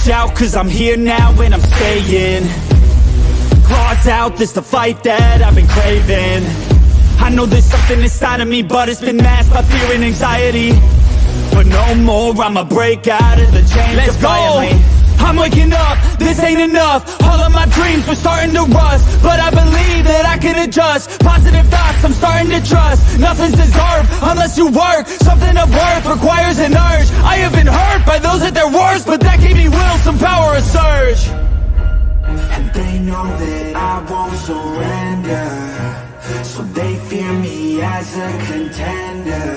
watch out, cause I'm here now and I'm staying. Claws out, this the fight that I've been craving. I know there's something inside of me, but it's been masked by fear and anxiety. But no more, I'ma break out of the chains. Let's defiantly. Go! I'm waking up, this ain't enough. All of my dreams were starting to rust, but I believe that I can adjust. Positive thoughts, I'm starting to trust. Nothing's deserved unless you work. Something of worth requires an urge. I have been hurt by those at their worst, but that gave me will, some power, a surge. And they know that I won't surrender, so they fear me as a contender.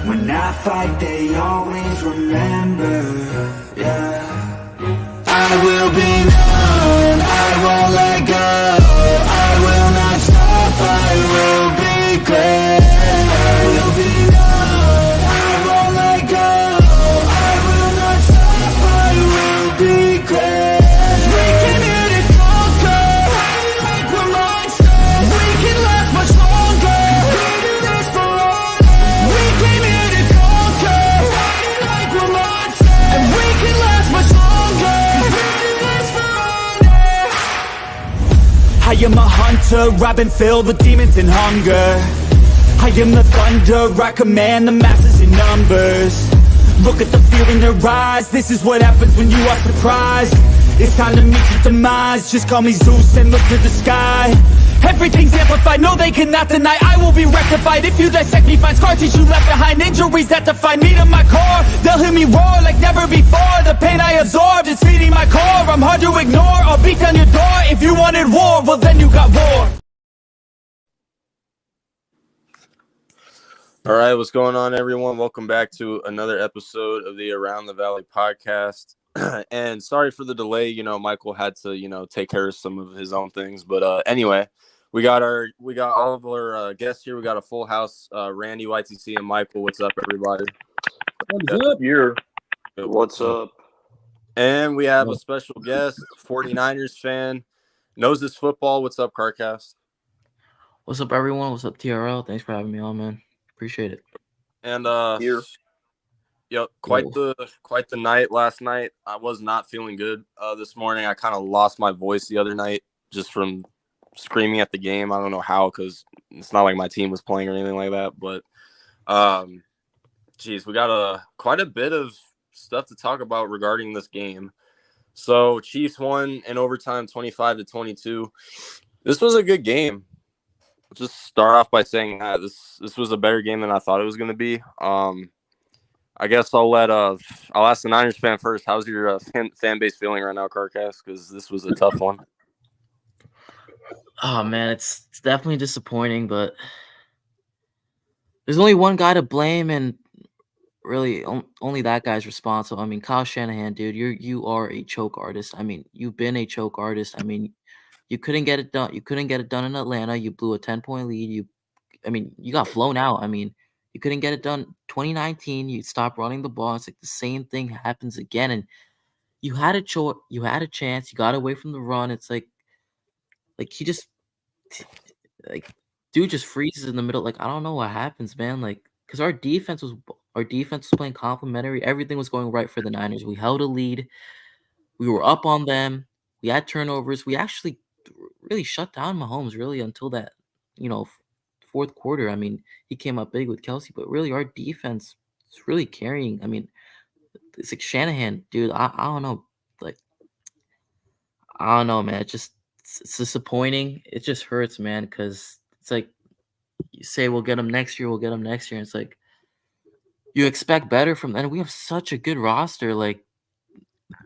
When I fight, they always remember, yeah. I will be known, I won't let go. I will not stop, I will be great. I will be known, I won't let go. I will not stop, I will be great. We came here to conquer, like we're monsters. We can last much longer, we do this for honor. We came here to conquer, like we're monsters. And we can last much longer. I am a hunter, I've been filled with demons and hunger. I am the thunder, I command the masses in numbers. Look at the fear in their eyes, this is what happens when you are surprised. It's time to meet your demise, just call me Zeus and look to the sky. Everything's amplified, no they cannot deny, I will be rectified. If you dissect me, find scar tissue left behind, injuries that define me to my core. They'll hear me roar like never before, the pain I absorbed is feeding my core. I'm hard to ignore, I'll beat down your door. If you wanted war, well then you got war. All right, what's going on, everyone? Welcome back to another episode of the Around the Valley podcast. And sorry for the delay. Michael had to, take care of some of his own things. But anyway, we got all of our guests here. We got a full house. Randy, YTC, and Michael. What's up, everybody? What's up here? What's up? And we have a special guest, 49ers fan, knows his football. What's up, CarCast? What's up, everyone? What's up, TRL? Thanks for having me on, man. Appreciate it. And here. Yep, quite the night last night. I was not feeling good this morning. I kind of lost my voice the other night just from screaming at the game. I don't know how, because it's not like my team was playing or anything like that. But, we got quite a bit of stuff to talk about regarding this game. So Chiefs won in overtime, 25-22. This was a good game. I'll just start off by saying that this was a better game than I thought it was going to be. I guess I'll ask the Niners fan first. How's your fan base feeling right now, CarCast? Because this was a tough one. Oh man, it's definitely disappointing, but there's only one guy to blame, and really only that guy's responsible. I mean, Kyle Shanahan, dude, you are a choke artist. I mean, you've been a choke artist. I mean, you couldn't get it done. You couldn't get it done in Atlanta. You blew a 10-point lead. You got blown out. I mean, you couldn't get it done. 2019, you stopped running the ball. It's like the same thing happens again. And you had a chance. You got away from the run. It's like he just dude just freezes in the middle. Like, I don't know what happens, man. Like, because our defense was playing complimentary. Everything was going right for the Niners. We held a lead. We were up on them. We had turnovers. We actually really shut down Mahomes really until that, fourth quarter. I mean, he came up big with Kelsey, but really our defense is really carrying. I mean, it's like Shanahan, dude. I don't know. Like, I don't know, man. It's disappointing. It just hurts, man, because it's like you say we'll get him next year. And it's like you expect better from them. And we have such a good roster. Like,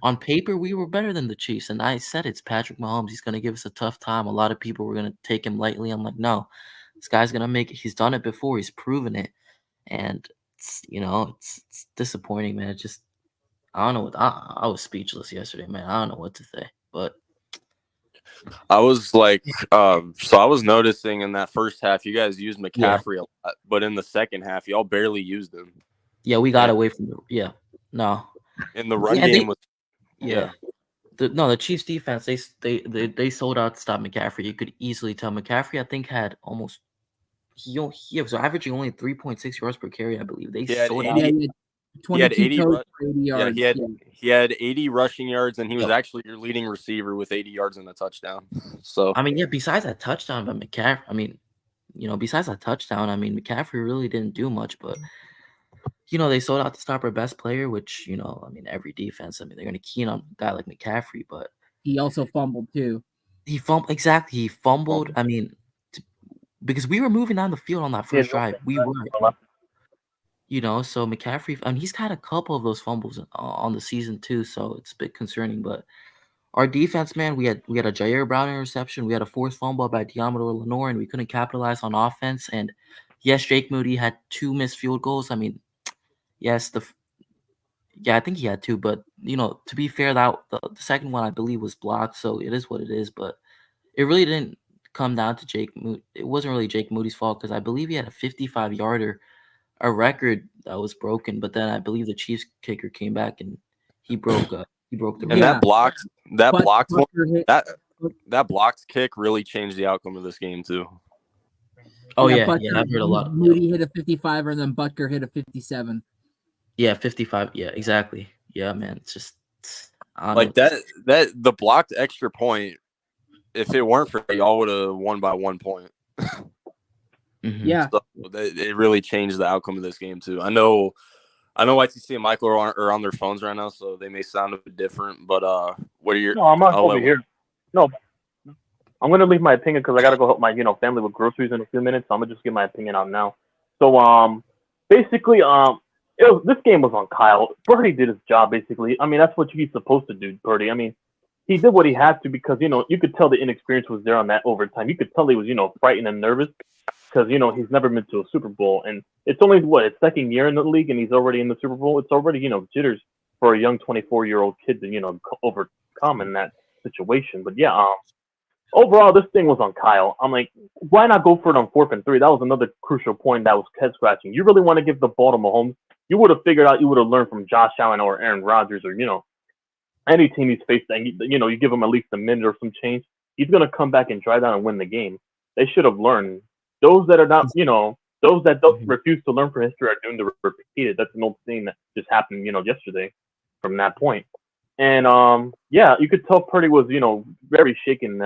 on paper, we were better than the Chiefs. And I said it's Patrick Mahomes. He's going to give us a tough time. A lot of people were going to take him lightly. I'm like, no. This guy's gonna make it. He's done it before. He's proven it, and it's disappointing, man. I don't know what I was speechless yesterday, man. I don't know what to say, but I was like, so I was noticing in that first half, you guys used McCaffrey a lot, but in the second half, y'all barely used him. Yeah, we got away from no. In the run game was the Chiefs defense, they sold out to stop McCaffrey. You could easily tell McCaffrey, I think, had almost he was averaging only 3.6 yards per carry, I believe. They sold out. He had 22 80 toes for 80 Yeah, yards. he had 80 rushing yards, and he was Yo. actually your leading receiver with 80 yards and a touchdown. So I mean, yeah, besides that touchdown, but besides that touchdown, I mean, McCaffrey really didn't do much, but they sold out to stop our best player, which, I mean, every defense, I mean, they're going to key in on a guy like McCaffrey, but He also fumbled too. he fumbled. I mean, because we were moving down the field on that first drive. We were, so McCaffrey, I mean, he's had a couple of those fumbles on the season too, so it's a bit concerning, but our defense, man, we had a Jair Brown interception. We had a forced fumble by Diamador Lenore, and we couldn't capitalize on offense. And yes, Jake Moody had 2 missed field goals. I mean, yes, I think he had 2, but to be fair, that the second one I believe was blocked, so it is what it is. But it really didn't come down to Jake Moody. It wasn't really Jake Moody's fault because I believe he had a 55-yarder, a record that was broken. But then I believe the Chiefs kicker came back and he broke the and record. that blocked one, Butker hit- that blocked kick really changed the outcome of this game too. Oh yeah, Butker- I've heard a lot. Moody hit a 55 and then Butker hit a 57. Yeah, 55. Yeah, exactly. Yeah, man. It's just I don't Like know. that the blocked extra point. If it weren't for it, y'all would have won by 1 point. Mhm. Yeah. So it really changed the outcome of this game too. I know YTC and Michael are on their phones right now, so they may sound a bit different. But what are your? No, I'm not I'll over let- here. No, I'm gonna leave my opinion because I gotta go help my family with groceries in a few minutes. So I'm gonna just get my opinion out now. So basically this game was on Kyle. Purdy did his job basically. I mean that's what he's supposed to do, Purdy. I mean he did what he had to because you could tell the inexperience was there on that overtime. You could tell he was frightened and nervous because he's never been to a Super Bowl and it's only his second year in the league and he's already in the Super Bowl. It's already jitters for a young 24-year-old kid to overcome in that situation. But yeah, overall this thing was on Kyle. I'm like, why not go for it on 4th and 3? That was another crucial point that was head scratching. You really want to give the ball to Mahomes? You would have figured out. You would have learned from Josh Allen or Aaron Rodgers or any team he's faced. And you give him at least a minute or some change. He's gonna come back and drive down and win the game. They should have learned. Those that are not, those that don't refuse to learn from history are doomed to repeat it. That's an old thing that just happened, yesterday from that point. And yeah, you could tell Purdy was, very shaken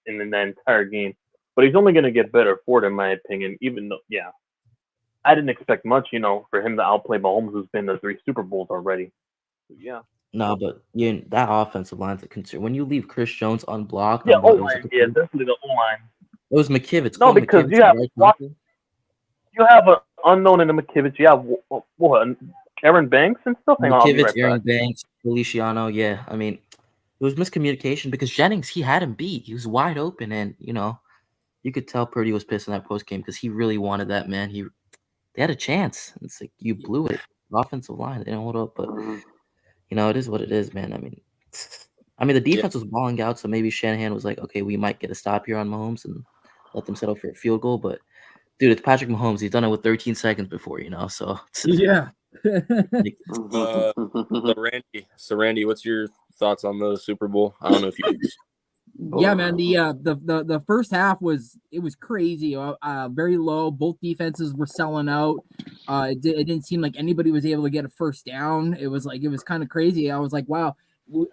in that entire game. But he's only gonna get better for it, in my opinion. Even though, yeah, I didn't expect much, for him to outplay Mahomes, who's been to 3 Super Bowls already. Yeah. No, but that offensive line's a concern. When you leave Chris Jones unblocked, Yeah, on what, it was O-line. like Yeah, definitely the O-line. it was McKivitz. No, Cole because McKivitz, you have right Watson- tackle. You have an unknown in the McKivitz. You have what? Aaron Banks and stuff. Hang on, I'll be McKivitz, right Aaron back. Banks, Feliciano. Yeah, I mean, it was miscommunication because Jennings, he had him beat. He was wide open, and you could tell Purdy was pissed in that post game because he really wanted that, man. They had a chance. It's like you blew it. The offensive line, they didn't hold up, but it is what it is, man. I mean, the defense was balling out, so maybe Shanahan was like, okay, we might get a stop here on Mahomes and let them settle for a field goal. But dude, it's Patrick Mahomes. He's done it with 13 seconds before, so Yeah. So Randy, what's your thoughts on the Super Bowl? I don't know if you. Yeah, man. The first half was crazy. Very low. Both defenses were selling out. It didn't seem like anybody was able to get a first down. It was kind of crazy. I was like, wow.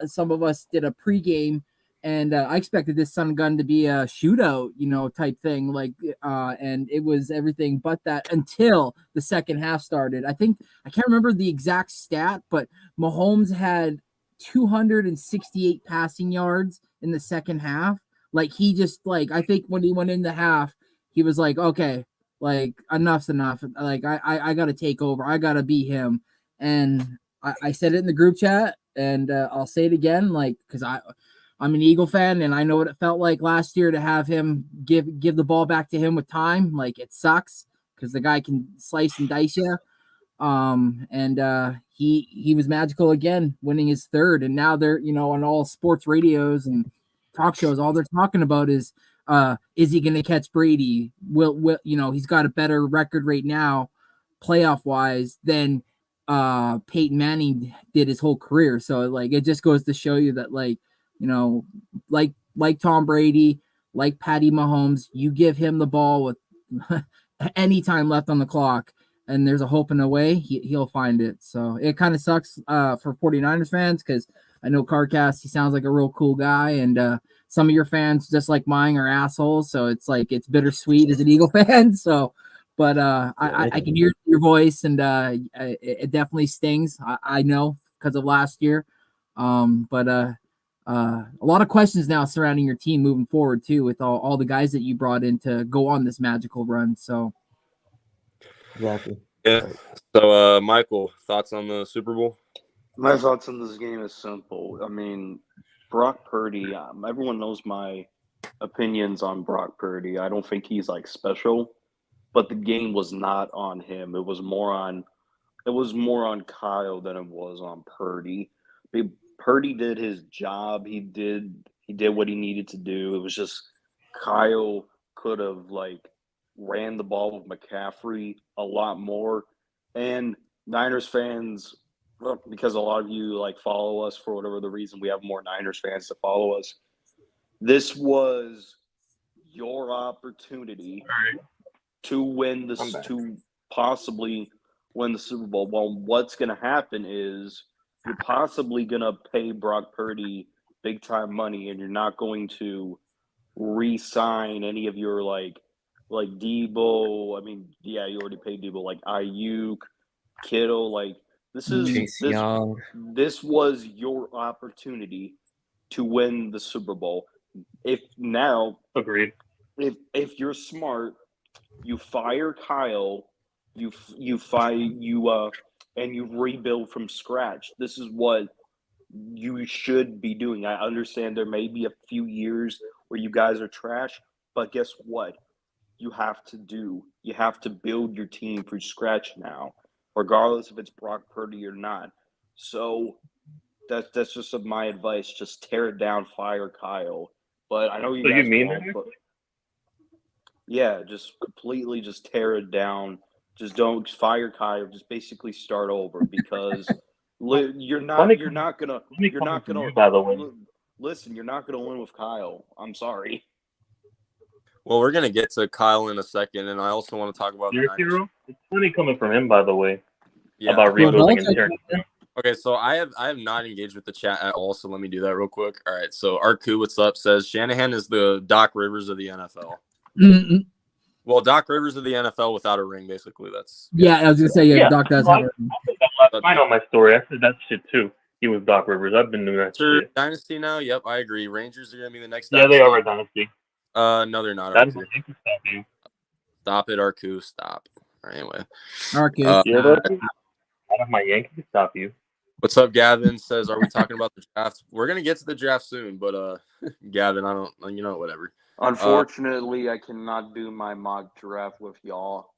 Some of us did a pregame, and I expected this Sun Gun to be a shootout, type thing. And it was everything but that until the second half started. I can't remember the exact stat, but Mahomes had 268 passing yards in the second half. He just I think when he went in the half, he was like, okay, enough's enough. I gotta take over. I gotta beat him. And I said it in the group chat, and I'll say it again, because I'm an Eagle fan, and I know what it felt like last year to have him give the ball back to him with time. It sucks because the guy can slice and dice you. And he was magical again, winning his third. And now they're, on all sports radios and talk shows, all they're talking about is he going to catch Brady? Will he's got a better record right now, playoff wise, than Peyton Manning did his whole career. So it just goes to show you that like Tom Brady, like Patty Mahomes, you give him the ball with any time left on the clock, and there's a hope in a way, he'll find it. So it kind of sucks for 49ers fans because I know Cardcast, he sounds like a real cool guy, and some of your fans, just like mine, are assholes. So it's like it's bittersweet as an Eagle fan. So, but I can hear your voice, and it definitely stings. I know because of last year. But a lot of questions now surrounding your team moving forward too, with all the guys that you brought in to go on this magical run. So Exactly. Yeah. So, Michael, thoughts on the Super Bowl? My thoughts on this game is simple. I mean, Brock Purdy, everyone knows my opinions on Brock Purdy. I don't think he's like special, but the game was not on him. It was more on Kyle than it was on Purdy. Purdy did his job. He did what he needed to do. It was just Kyle could have like ran the ball with McCaffrey a lot more. And Niners fans, well, because a lot of you like follow us for whatever the reason, we have more Niners fans to follow us. This was your opportunity to win this, to possibly win the Super Bowl. Well, what's going to happen is you're possibly going to pay Brock Purdy big time money, and you're not going to re-sign any of your like Debo. I mean, yeah, you already paid Debo, like Ayuk, Kittle. Like this was your opportunity to win the Super Bowl. Agreed. If you're smart, you fire Kyle, and you rebuild from scratch. This is what you should be doing. I understand there may be a few years where you guys are trash, but guess what? You have to build your team from scratch now, regardless if it's Brock Purdy or not. So that's just my advice. Just tear it down, fire Kyle. But I know you guys won't, but yeah, just completely just tear it down. Just don't fire Kyle. Just basically start over because you're not gonna by the way. Listen, you're not gonna win with Kyle. I'm sorry. Well, we're gonna get to Kyle in a second, and I also want to talk about the Niners. It's funny coming from him, by the way. Yeah. About rebuilding and tearing. Okay, so I have not engaged with the chat at all, so let me do that real quick. All right, so Arku, what's up, says Shanahan is the Doc Rivers of the NFL. Mm-mm. Well, Doc Rivers of the NFL without a ring, basically. That's I was gonna say Doc does have a ring. I know my story. I said that shit too. He was Doc Rivers. I've been doing that shit. Dynasty now. Yep, I agree. Rangers are gonna be the next. Yeah, dynasty. they are a dynasty. No, they're not. That's Arku. Stop it, Arku. Stop. All right, anyway. Arku. I don't have my Yankees stop you. What's up, Gavin? Says, are we talking about the draft? We're gonna get to the draft soon, but Gavin, I don't, whatever. Unfortunately, I cannot do my mock draft with y'all.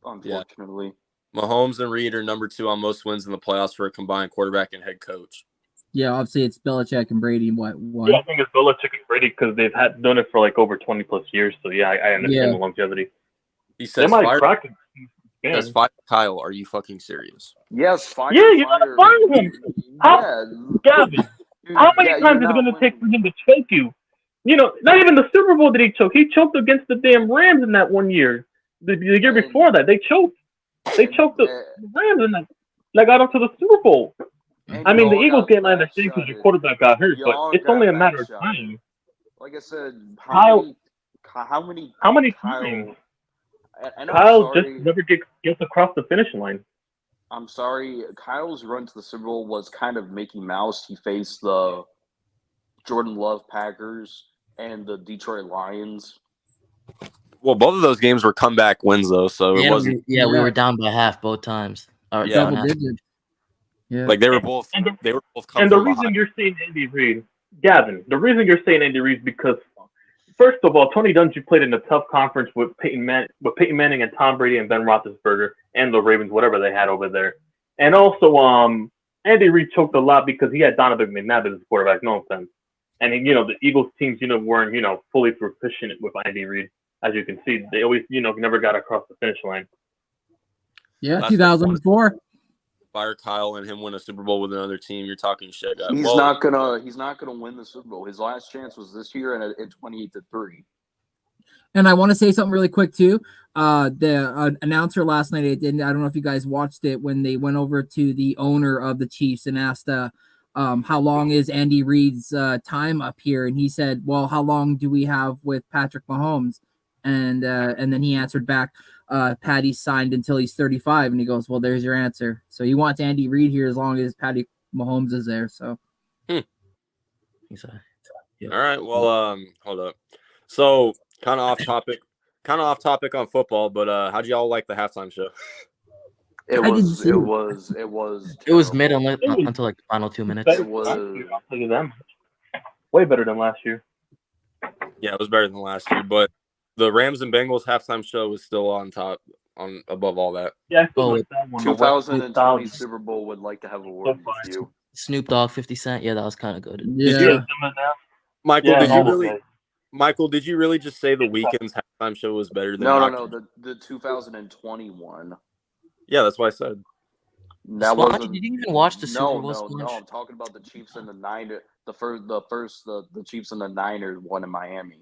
Unfortunately, Mahomes and Reed are number 2 on most wins in the playoffs for a combined quarterback and head coach. Yeah, obviously it's Belichick and Brady. What? Yeah, I think it's Belichick and Brady because they've done it for like over 20 plus years. So yeah, I understand the longevity. He says, fire Kyle, are you fucking serious? yes, fire. Yeah, you gotta fire him. Gavin, how many times is it going to take for him to choke you? You know, not even the Super Bowl did he choke. He choked against the damn Rams in that one year. The year before that, they choked. They choked the Rams in that. That got up to the Super Bowl. I mean, the Eagles game I understand because your quarterback got hurt, but it's only a matter of time. Like I said, how many times? Kyle just never gets across the finish line. I'm sorry, Kyle's run to the Super Bowl was kind of Mickey Mouse. He faced the Jordan Love Packers and the Detroit Lions. Well, both of those games were comeback wins, though, so it wasn't. We were down by half both times. Double digit. Yeah, like they were both. They were both. And the reason you're saying Andy Reid, Gavin, the reason you're saying Andy Reid is because, first of all, Tony Dungy played in a tough conference with Peyton Manning and Tom Brady and Ben Roethlisberger and the Ravens, whatever they had over there. And also, Andy Reid choked a lot because he had Donovan McNabb as his quarterback. No offense. And the Eagles teams, weren't fully proficient with Andy Reid. As you can see, they always, never got across the finish line. Yeah, 2004. Fire Kyle and him win a Super Bowl with another team. You're talking shit. He's not gonna win the Super Bowl. His last chance was this year and at 28-3. And I want to say something really quick too. The announcer last night, I don't know if you guys watched it when they went over to the owner of the Chiefs and asked, how long is Andy Reid's time up here? And he said, well, how long do we have with Patrick Mahomes? And then he answered back, Patty's signed until he's 35. And he goes, well, there's your answer. So he wants Andy Reid here as long as Patty Mahomes is there. So. All right. Well, hold up. So kind of off topic on football, but how'd y'all like the halftime show? It was mid until like the final 2 minutes. I'll tell you them. Way better than last year. Yeah, it was better than last year, but the Rams and Bengals halftime show was still on top, above all that. Yeah, I feel like that one. 2020 Super Bowl would like to have a word with you. Snoop Dogg, 50 Cent. Yeah, that was kind of good. Yeah. Michael, did you really just say the Weeknd's halftime show was better than No, the 2021. Yeah, that's what I said. That Sponge, did you even watch the Super Bowl? No, I'm talking about the Chiefs and the Niners. The Chiefs and the Niners won in Miami.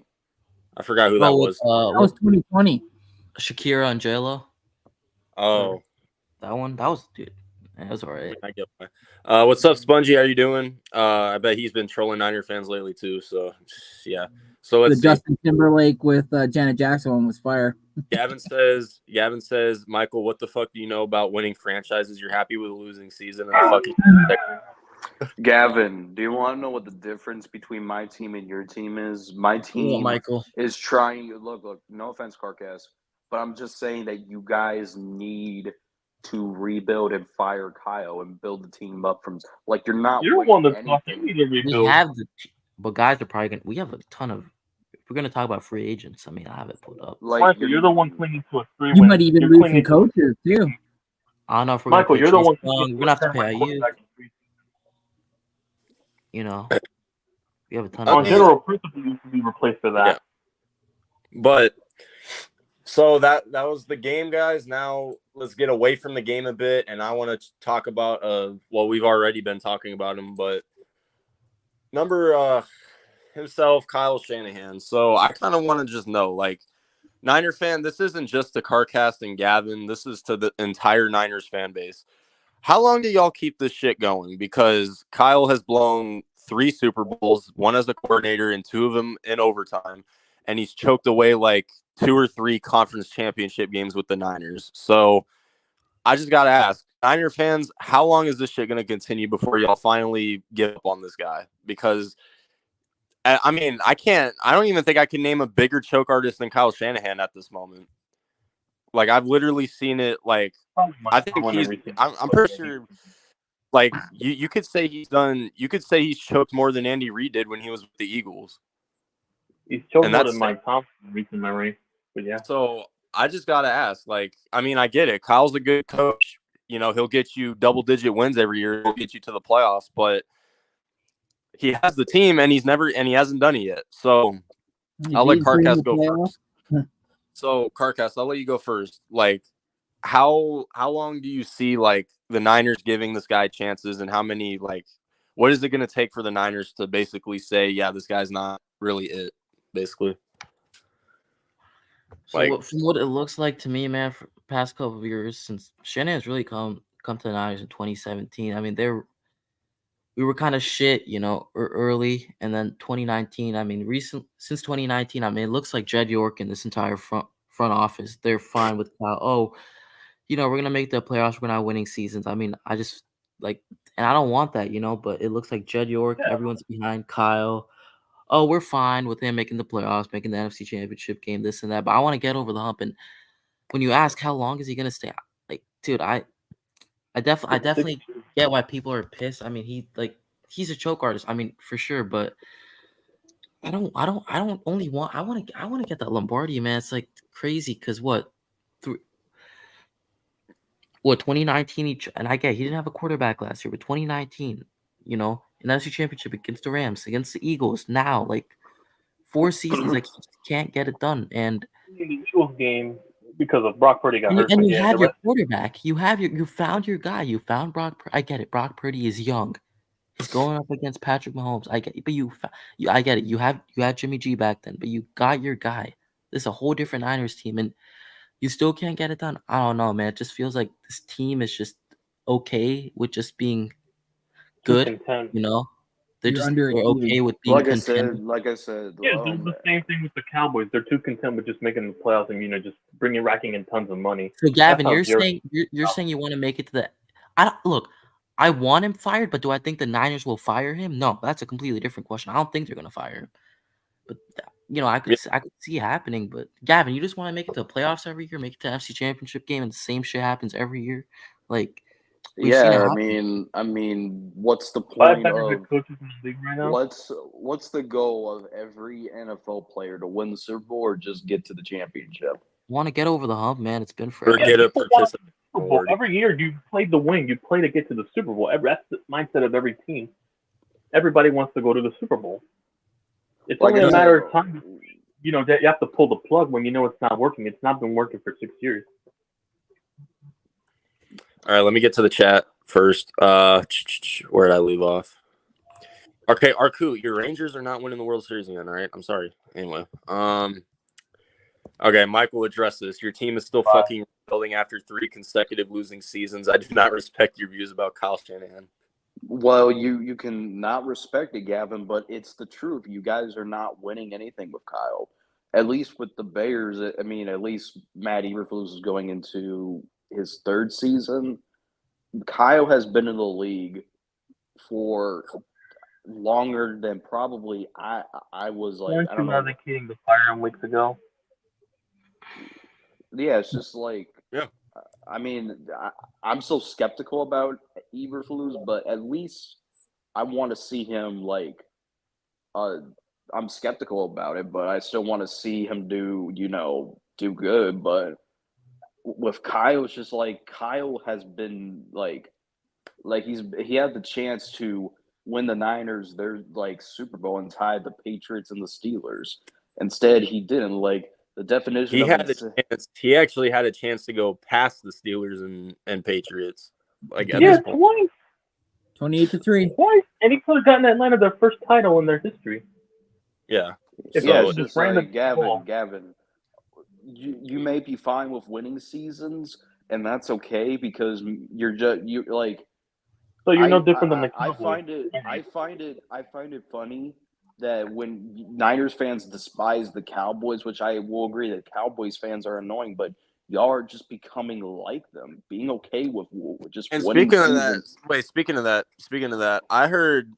I forgot who that was. That was 2020. Shakira and J-Lo. Oh, that one. That was, dude. That was all right. I get why. What's up, Spongy? How you doing? I bet he's been trolling Niner fans lately too. So, yeah. So let's the Justin Timberlake with Janet Jackson one was fire. Gavin says, Michael, what the fuck do you know about winning franchises? You're happy with a losing season and fucking. Gavin, do you want to know what the difference between my team and your team is? My team Michael is trying. Look. No offense, Carcass, but I'm just saying that you guys need to rebuild and fire Kyle and build the team up from. Like you're not. You're one that's fucking need to rebuild. We have but guys are probably gonna. We have a ton of. If we're gonna talk about free agents, I mean, I have it put up. Like Michael, you're the one clinging to a 3-win. You might even lose some coaches too. I don't know if we're Michael, you're the one. We're gonna have to pay you. You know, we have a ton. On general principle, you can be replaced for that. Yeah. But so that was the game, guys. Now let's get away from the game a bit, and I want to talk about well, we've already been talking about him, but himself, Kyle Shanahan. So I kind of want to just know, like, Niner fan, this isn't just to Carcast and Gavin. This is to the entire Niners fan base. How long do y'all keep this shit going? Because Kyle has blown 3 Super Bowls, 1 as a coordinator and 2 of them in overtime. And he's choked away like 2 or 3 conference championship games with the Niners. So I just got to ask, Niner fans, how long is this shit going to continue before y'all finally give up on this guy? Because I mean, I don't even think I can name a bigger choke artist than Kyle Shanahan at this moment. Like, I've literally seen it. Like, I think I'm pretty sure, like, you could say he's choked more than Andy Reid did when he was with the Eagles. He's choked more than Mike Thompson in recent memory. But yeah. So I just got to ask, like, I mean, I get it. Kyle's a good coach. You know, he'll get you double-digit wins every year. He'll get you to the playoffs, but he has the team, and he hasn't done it yet. So I'll let Carcass go first. So Carcass, I'll let you go first. Like, how long do you see like the Niners giving this guy chances, and how many, like, what is it going to take for the Niners to basically say, yeah, this guy's not really it, basically? So like, from what it looks like to me, man, for the past couple of years, since Shanahan's really come to the Niners in 2017, I mean, we were kind of shit, you know, early, and then 2019. I mean, since 2019, I mean, it looks like Jed York and this entire front office, they're fine with you know, we're gonna make the playoffs. We're not winning seasons. I mean, I just like, and I don't want that, you know. But it looks like Jed York, everyone's behind Kyle. Oh, we're fine with him making the playoffs, making the NFC Championship game, this and that. But I want to get over the hump. And when you ask how long is he gonna stay, like, dude, I definitely get why people are pissed. I mean, he's a choke artist. I mean, for sure, but I want to get that Lombardi, man. It's like crazy because 2019 and I get he didn't have a quarterback last year, but 2019, you know, an NFC Championship against the Rams, against the Eagles. Now, like 4 seasons, like he can't get it done. And the Eagles game, because of Brock Purdy got hurt. And you have your quarterback. You found your guy. You found Brock. I get it. Brock Purdy is young. He's going up against Patrick Mahomes. I get it. But I get it. You had Jimmy G back then, but you got your guy. this is a whole different Niners team, and you still can't get it done. I don't know, man. It just feels like this team is just okay with just being good. Content. You know, they're You're they're okay with being Like I content. said, Yeah, they're the same thing with the Cowboys. They're too content with just making the playoffs and just racking in tons of money. So Gavin, how you're Jared- saying you're saying you want to make it to the. I don't look. I want him fired, but do I think the Niners will fire him? No, that's a completely different question. I don't think they're gonna fire him. But I could see it happening. But Gavin, you just want to make it to the playoffs every year, make it to the NFC Championship game, and the same shit happens every year. Like we've seen it yeah, happen. I mean, what's the Five point better of good coaches in the league right now. what's the goal of every NFL player to win the Super Bowl or just get to the championship? Want to get over the hump, man? It's been Or forever. get a people want participant Super Bowl. award. Every year you play to win. You play to get to the Super Bowl. That's the mindset of every team. Everybody wants to go to the Super Bowl. It's Like only I a said, matter of time. That you have to pull the plug when it's not working. It's not been working for 6 years. All right, let me get to the chat first. Where did I leave off? Okay, Arku, your Rangers are not winning the World Series again, all right? I'm sorry. Anyway, okay, Michael, address this. Your team is still fucking rebuilding after 3 consecutive losing seasons. I do not respect your views about Kyle Shanahan. Well, you can not respect it, Gavin, but it's the truth. You guys are not winning anything with Kyle. At least with the Bears, I mean, at least Matt Eberflus is going into his 3rd season. Kyle has been in the league for longer than probably I was like. Weren't I don't you know. advocating to fire him weeks ago? Yeah, it's just like. Yeah. I mean, I'm so skeptical about Eberflus, but at least I want to see him like. I'm skeptical about it, but I still want to see him do good. But with Kyle, it's just like Kyle has been like he had the chance to win the Niners their like Super Bowl and tie the Patriots and the Steelers. Instead, he didn't. Like the definition. He had the chance. He actually had a chance to go past the Steelers and Patriots. Like at this point. Twice. 28-3. Twice, and he could have gotten Atlanta their first title in their history. Yeah. It's just ran like the Gavin. You may be fine with winning seasons, and that's okay because you're like. So you're no different than the I Cowboys. find it funny that when Niners fans despise the Cowboys, which I will agree that Cowboys fans are annoying, but y'all are just becoming like them, being okay with just And winning speaking seasons. of that, I heard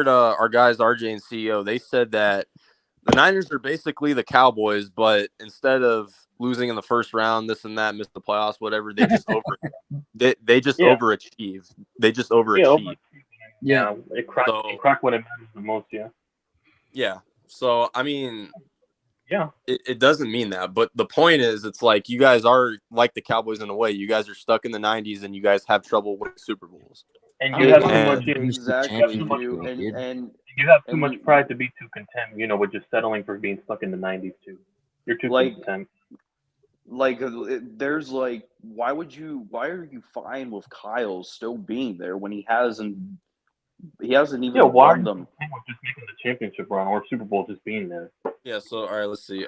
our guys RJ and CEO, they said that the Niners are basically the Cowboys, but instead of losing in the first round, this and that, miss the playoffs, whatever, they just overachieve. They just overachieve. Yeah, it cracked when it matters the most. Yeah. Yeah. So I mean, yeah, it doesn't mean that, but the point is, it's like you guys are like the Cowboys in a way. You guys are stuck in the '90s, and you guys have trouble winning Super Bowls. And you have too And much. exactly, And you have too much pride to be too content. With just settling for being stuck in the '90s too. You're too content. Like there's like, why are you fine with Kyle still being there when he hasn't even won them? With just making the championship run or Super Bowl just being there. Yeah. So all right, let's see.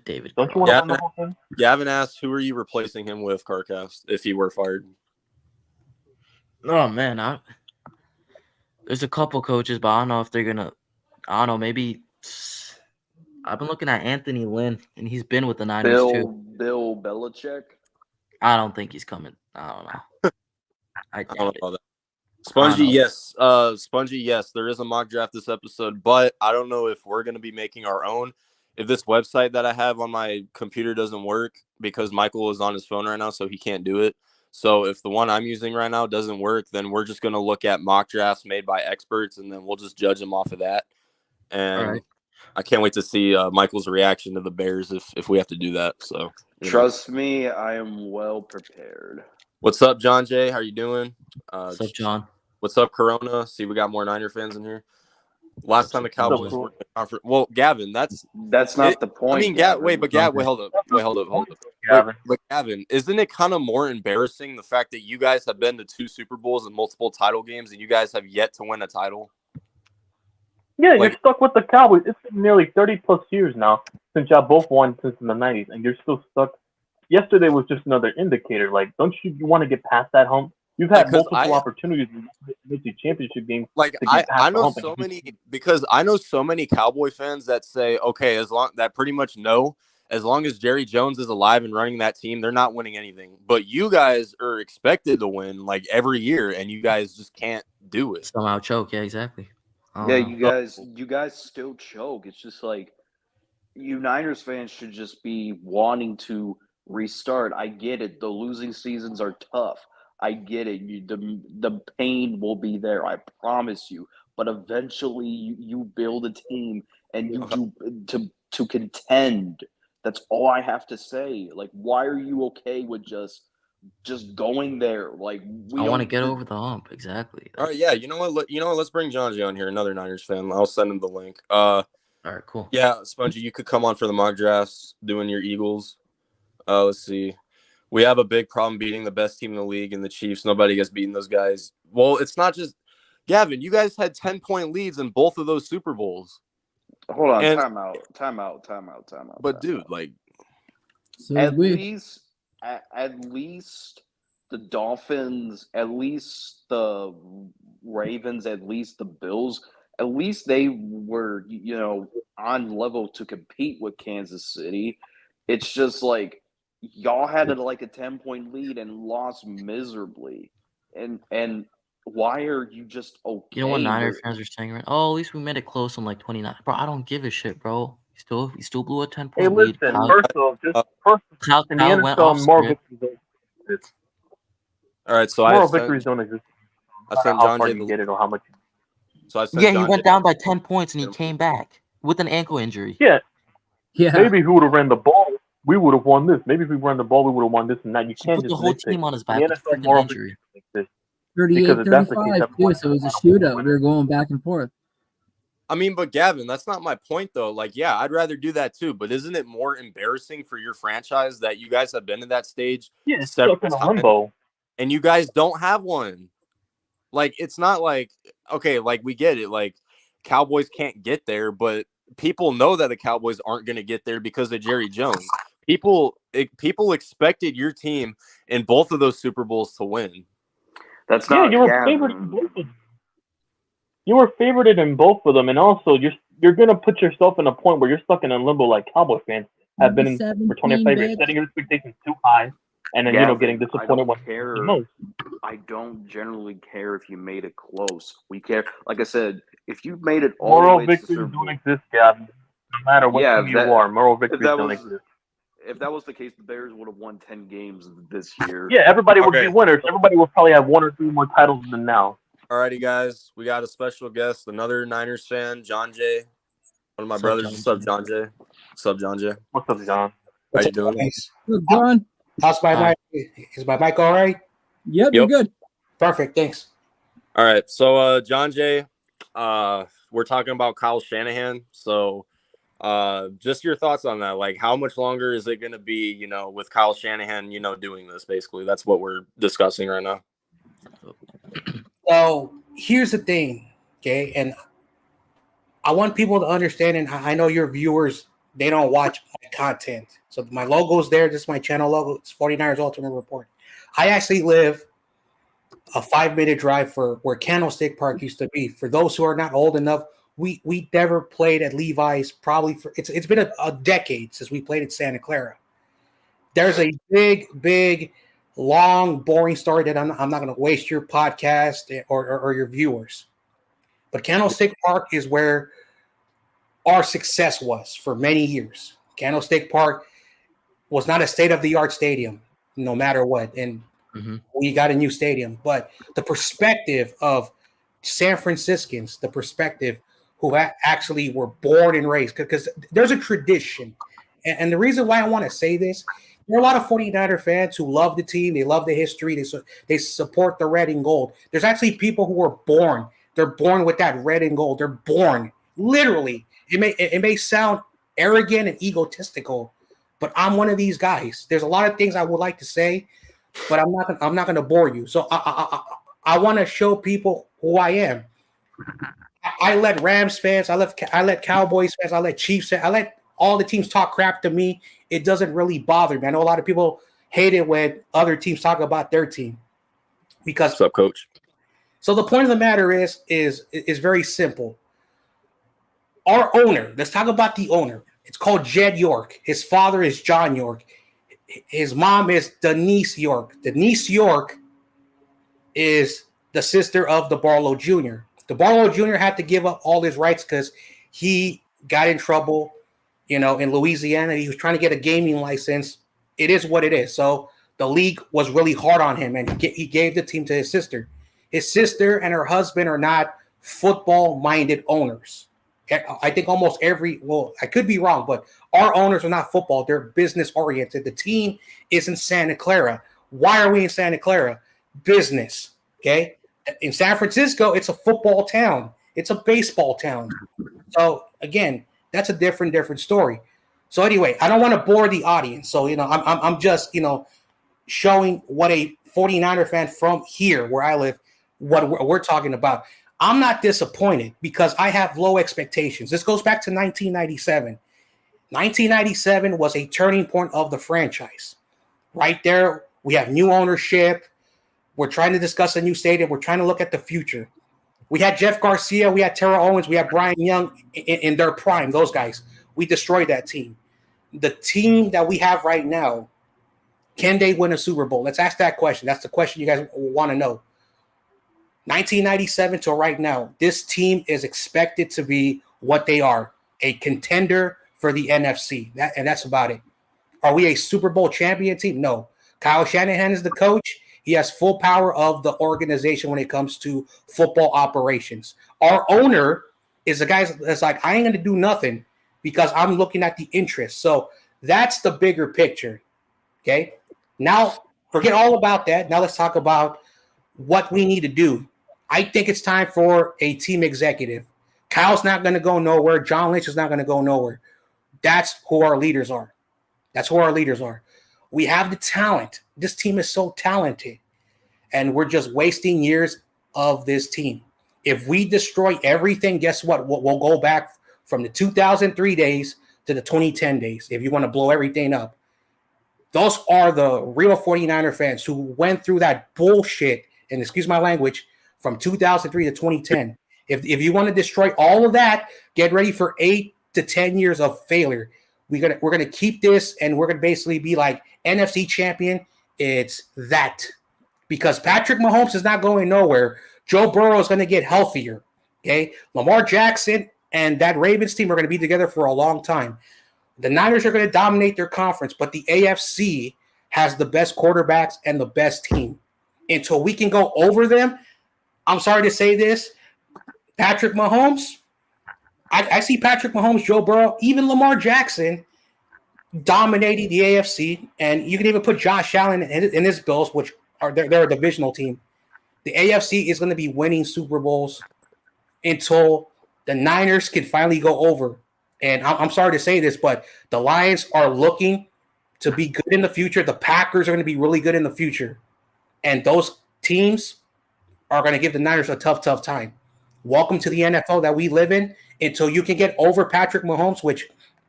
David, don't you want to win the whole thing? Gavin asked, "Who are you replacing him with, Carcast, if he were fired?" Oh man, there's a couple coaches, but I don't know if they're gonna. I don't know. Maybe I've been looking at Anthony Lynn, and he's been with the Niners too. Bill Belichick. I don't think he's coming. I don't know. I doubt it. Spongy, yes. Spongy, yes. There is a mock draft this episode, but I don't know if we're going to be making our own. If this website that I have on my computer doesn't work, because Michael is on his phone right now, so he can't do it. So if the one I'm using right now doesn't work, then we're just going to look at mock drafts made by experts, and then we'll just judge them off of that. And I can't wait to see Michael's reaction to the Bears if we have to do that. So trust me, I am well prepared. What's up, John Jay? How you doing? What's up, John? What's up, Corona? See, we got more Niner fans in here. Last time the Cowboys were in the conference. Well, Gavin, that's not the point. I mean, wait, hold up. Gavin. But Gavin, isn't it kind of more embarrassing the fact that you guys have been to 2 Super Bowls and multiple title games, and you guys have yet to win a title? Yeah, Like- you're stuck with the Cowboys. It's been nearly 30 plus years now since y'all both won since in the 90s, and you're still stuck. Yesterday was just another indicator. Like, don't you want to get past that hump? You've had Because multiple opportunities in the championship game like to get past I the know hump. so many because I know so many Cowboy fans that say, okay, as long that pretty much know as long as Jerry Jones is alive and running that team, they're not winning anything. But you guys are expected to win like every year, and you guys just can't do it. Somehow choke. Yeah, exactly. I Yeah, don't know. you guys still choke. It's just like you Niners fans should just be wanting to restart. I get it. The losing seasons are tough. I get it. The pain will be there. I promise you. But eventually, you build a team and you do to contend. That's all I have to say. Like, why are you okay with just going there? Like, I want to get over the hump. Exactly. All right, yeah. You know what? Let's bring John J on here, another Niners fan. I'll send him the link. All right, cool. Yeah, Spongy, you could come on for the mock drafts doing your Eagles. Let's see. We have a big problem beating the best team in the league and the Chiefs. Nobody gets beaten those guys. Well, it's not just Gavin. You guys had 10-point leads in both of those Super Bowls. Hold on, And- time out. But dude, like, So at we least the Dolphins, at least the Ravens, at least the Bills, at least they were, on level to compete with Kansas City. It's just like y'all had like a 10-point lead and lost miserably. And why are you just okay? You know what Niner with- fans are saying, right? Oh, at least we made it close on like 29. Bro, I don't give a shit, bro. You still blew a 10-point Hey, lead. listen, Kyle, first off, Kyle in the went NFL, off moral script. victories don't exist. all right. So Moral I sent, victories don't exist. I No sent matter how John far J. you get it or how much. So I sent Yeah, he John went J. down by 10 points and he came back with an ankle injury. Yeah, yeah. maybe if we would have ran the ball, we would have won this. Maybe if we ran the ball, we would have won this and that. You He can't put the just whole nitpick. team on his In back the with a NFL, freaking moral injury. victories don't exist. 38, Because if that's the case, 35 too, everyone so it was a has a shootout. winner. We were going back and forth. I mean, but Gavin, that's not my point though. Like, yeah, I'd rather do that too. But isn't it more embarrassing for your franchise that you guys have been to that stage Yeah, it's several stuck in a times limbo. and you guys don't have one? Like, it's not like, okay, like we get it. Like, Cowboys can't get there, but people know that the Cowboys aren't going to get there because of Jerry Jones. People expected your team in both of those Super Bowls to win. That's Yeah, not you were Gavin. favored in both of them. You were favored in both of them, and also you're gonna put yourself in a point where you're stuck in a limbo like Cowboy fans have been in for 25 years, setting your expectations too high, and then Gavin, getting I disappointed don't when care. the most. I don't generally care if you made it close. We care, like I said, if you made it all Moral the way to the victories Super don't Bowl. exist, Gavin. No matter what Yeah, team you that- are, moral victories that don't was- exist. If that was the case, the Bears would have won 10 games this year. Yeah, everybody would Okay. be winners. Everybody would probably have 1 or 2 more titles than now. Alrighty, guys, we got a special guest, another Niners fan, John J. One of my What's up, brothers. John What's up, J? John J? What's up, John J? What's up, John? How What's you up, doing? guys? Good, John. How's my Hi. mic? Is my mic all right? Yep, you're good. Perfect. Thanks. All right, so John J, we're talking about Kyle Shanahan. So, just your thoughts on that. Like, how much longer is it going to be? With Kyle Shanahan, doing this. Basically, that's what we're discussing right now. So here's the thing, okay? And I want people to understand, and I know your viewers, they don't watch my content. So my logo's there. This is my channel logo. It's 49ers Ultimate Report. I actually live a 5-minute drive for where Candlestick Park used to be. For those who are not old enough, we never played at Levi's. Probably it's been a decade since we played at Santa Clara. There's a big, long, boring story that I'm not going to waste your podcast or your viewers. But Candlestick Park is where our success was for many years. Candlestick Park was not a state-of-the-art stadium, no matter what. And we got a new stadium. But the perspective of San Franciscans, the perspective who actually were born and raised, because there's a tradition. And the reason why I want to say this, there are a lot of 49er fans who love the team. They love the history. They support the red and gold. There's actually people who were born. They're born with that red and gold. They're born. Literally. It may sound arrogant and egotistical, but I'm one of these guys. There's a lot of things I would like to say, but I'm not going to bore you. So I want to show people who I am. I let Rams fans, I let Cowboys fans, I let Chiefs fans, I let all the teams talk crap to me. It doesn't really bother me. I know a lot of people hate it when other teams talk about their team because. What's up, Coach? So the point of the matter is very simple. Our owner. Let's talk about the owner. It's called Jed York. His father is John York. His mom is Denise York. Denise York is the sister of DeBarlo Jr. DeBarlo Jr. had to give up all his rights because he got in trouble, in Louisiana. He was trying to get a gaming license. It is what it is. So the league was really hard on him, and he gave the team to his sister. His sister and her husband are not football-minded owners. I think almost I could be wrong, but our owners are not football. They're business-oriented. The team is in Santa Clara. Why are we in Santa Clara? Business, okay? In San Francisco, it's a football town. It's a baseball town. So, again, that's a different story. So, anyway, I don't want to bore the audience. So, I'm just, showing what a 49er fan from here, where I live, what we're talking about. I'm not disappointed because I have low expectations. This goes back to 1997. 1997 was a turning point of the franchise. Right there, we have new ownership. We're trying to discuss a new stadium. We're trying to look at the future. We had Jeff Garcia. We had Terrell Owens. We had Brian Young in their prime, those guys. We destroyed that team. The team that we have right now, can they win a Super Bowl? Let's ask that question. That's the question you guys want to know. 1997 to right now, this team is expected to be what they are, a contender for the NFC. That's about it. Are we a Super Bowl champion team? No. Kyle Shanahan is the coach. He has full power of the organization when it comes to football operations. Our owner is a guy that's like, I ain't going to do nothing because I'm looking at the interest. So that's the bigger picture. Okay. Now, forget all about that. Now let's talk about what we need to do. I think it's time for a team executive. Kyle's not going to go nowhere. John Lynch is not going to go nowhere. That's who our leaders are. We have the talent. This team is so talented. And we're just wasting years of this team. If we destroy everything, guess what? We'll go back from the 2003 days to the 2010 days if you want to blow everything up. Those are the real 49er fans who went through that bullshit, and excuse my language, from 2003 to 2010. If you want to destroy all of that, get ready for 8 to 10 years of failure. We're gonna keep this, and we're gonna basically be like NFC champion. It's that because Patrick Mahomes is not going nowhere. Joe Burrow is gonna get healthier. Okay, Lamar Jackson and that Ravens team are gonna be together for a long time. The Niners are gonna dominate their conference, but the AFC has the best quarterbacks and the best team. Until we can go over them, I'm sorry to say this, Patrick Mahomes. I see Patrick Mahomes, Joe Burrow, even Lamar Jackson dominating the AFC, and you can even put Josh Allen in his Bills, which are they're a divisional team. The AFC is going to be winning Super Bowls until the Niners can finally go over. And I'm sorry to say this, but the Lions are looking to be good in the future. The Packers are going to be really good in the future, and those teams are going to give the Niners a tough time. Welcome to the NFL that we live in. Until you can get over Patrick Mahomes, which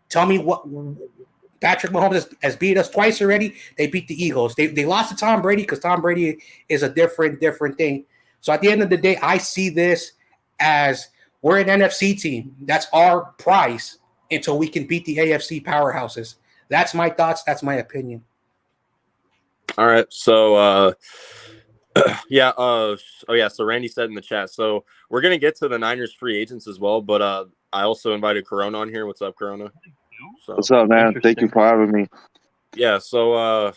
tell me what Patrick Mahomes has beat us twice already. They beat the Eagles. They lost to Tom Brady because Tom Brady is a different thing. So at the end of the day, I see this as we're an NFC team. That's our prize until we can beat the AFC powerhouses. That's my thoughts. That's my opinion. All right. So, so Randy said in the chat. So we're going to get to the Niners free agents as well, but I also invited Corona on here. What's up, Corona? So, what's up, man? Thank you for having me. Yeah. So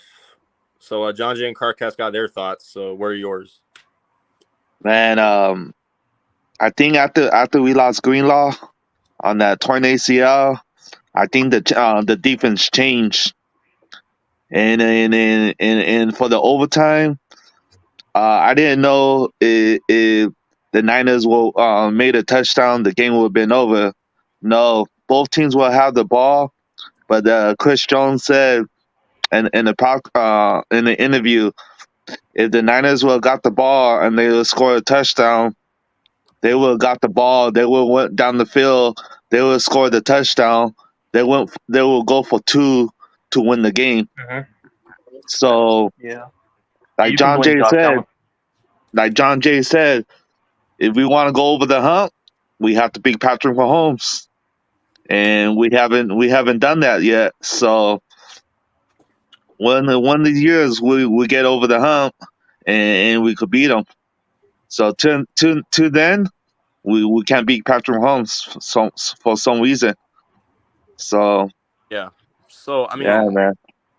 John Jay and Carcast got their thoughts. So what are yours? Man, I think after we lost Greenlaw on that torn ACL, I think the defense changed, and for the overtime, I didn't know if the Niners will made a touchdown, the game would have been over. No, both teams will have the ball, but Chris Jones said in the interview, if the Niners will got the ball and they will score a touchdown, they would have got the ball. They would have went down the field. They would have scored the touchdown. They will go for 2 to win the game. Mhm. So, Yeah. like You can John blame Jay Josh said, if we want to go over the hump, we have to beat Patrick Mahomes, and we haven't done that yet. So, one of these years we get over the hump, and we could beat them. So to then, we can't beat Patrick Mahomes for some reason. So Yeah. So I mean, yeah, man.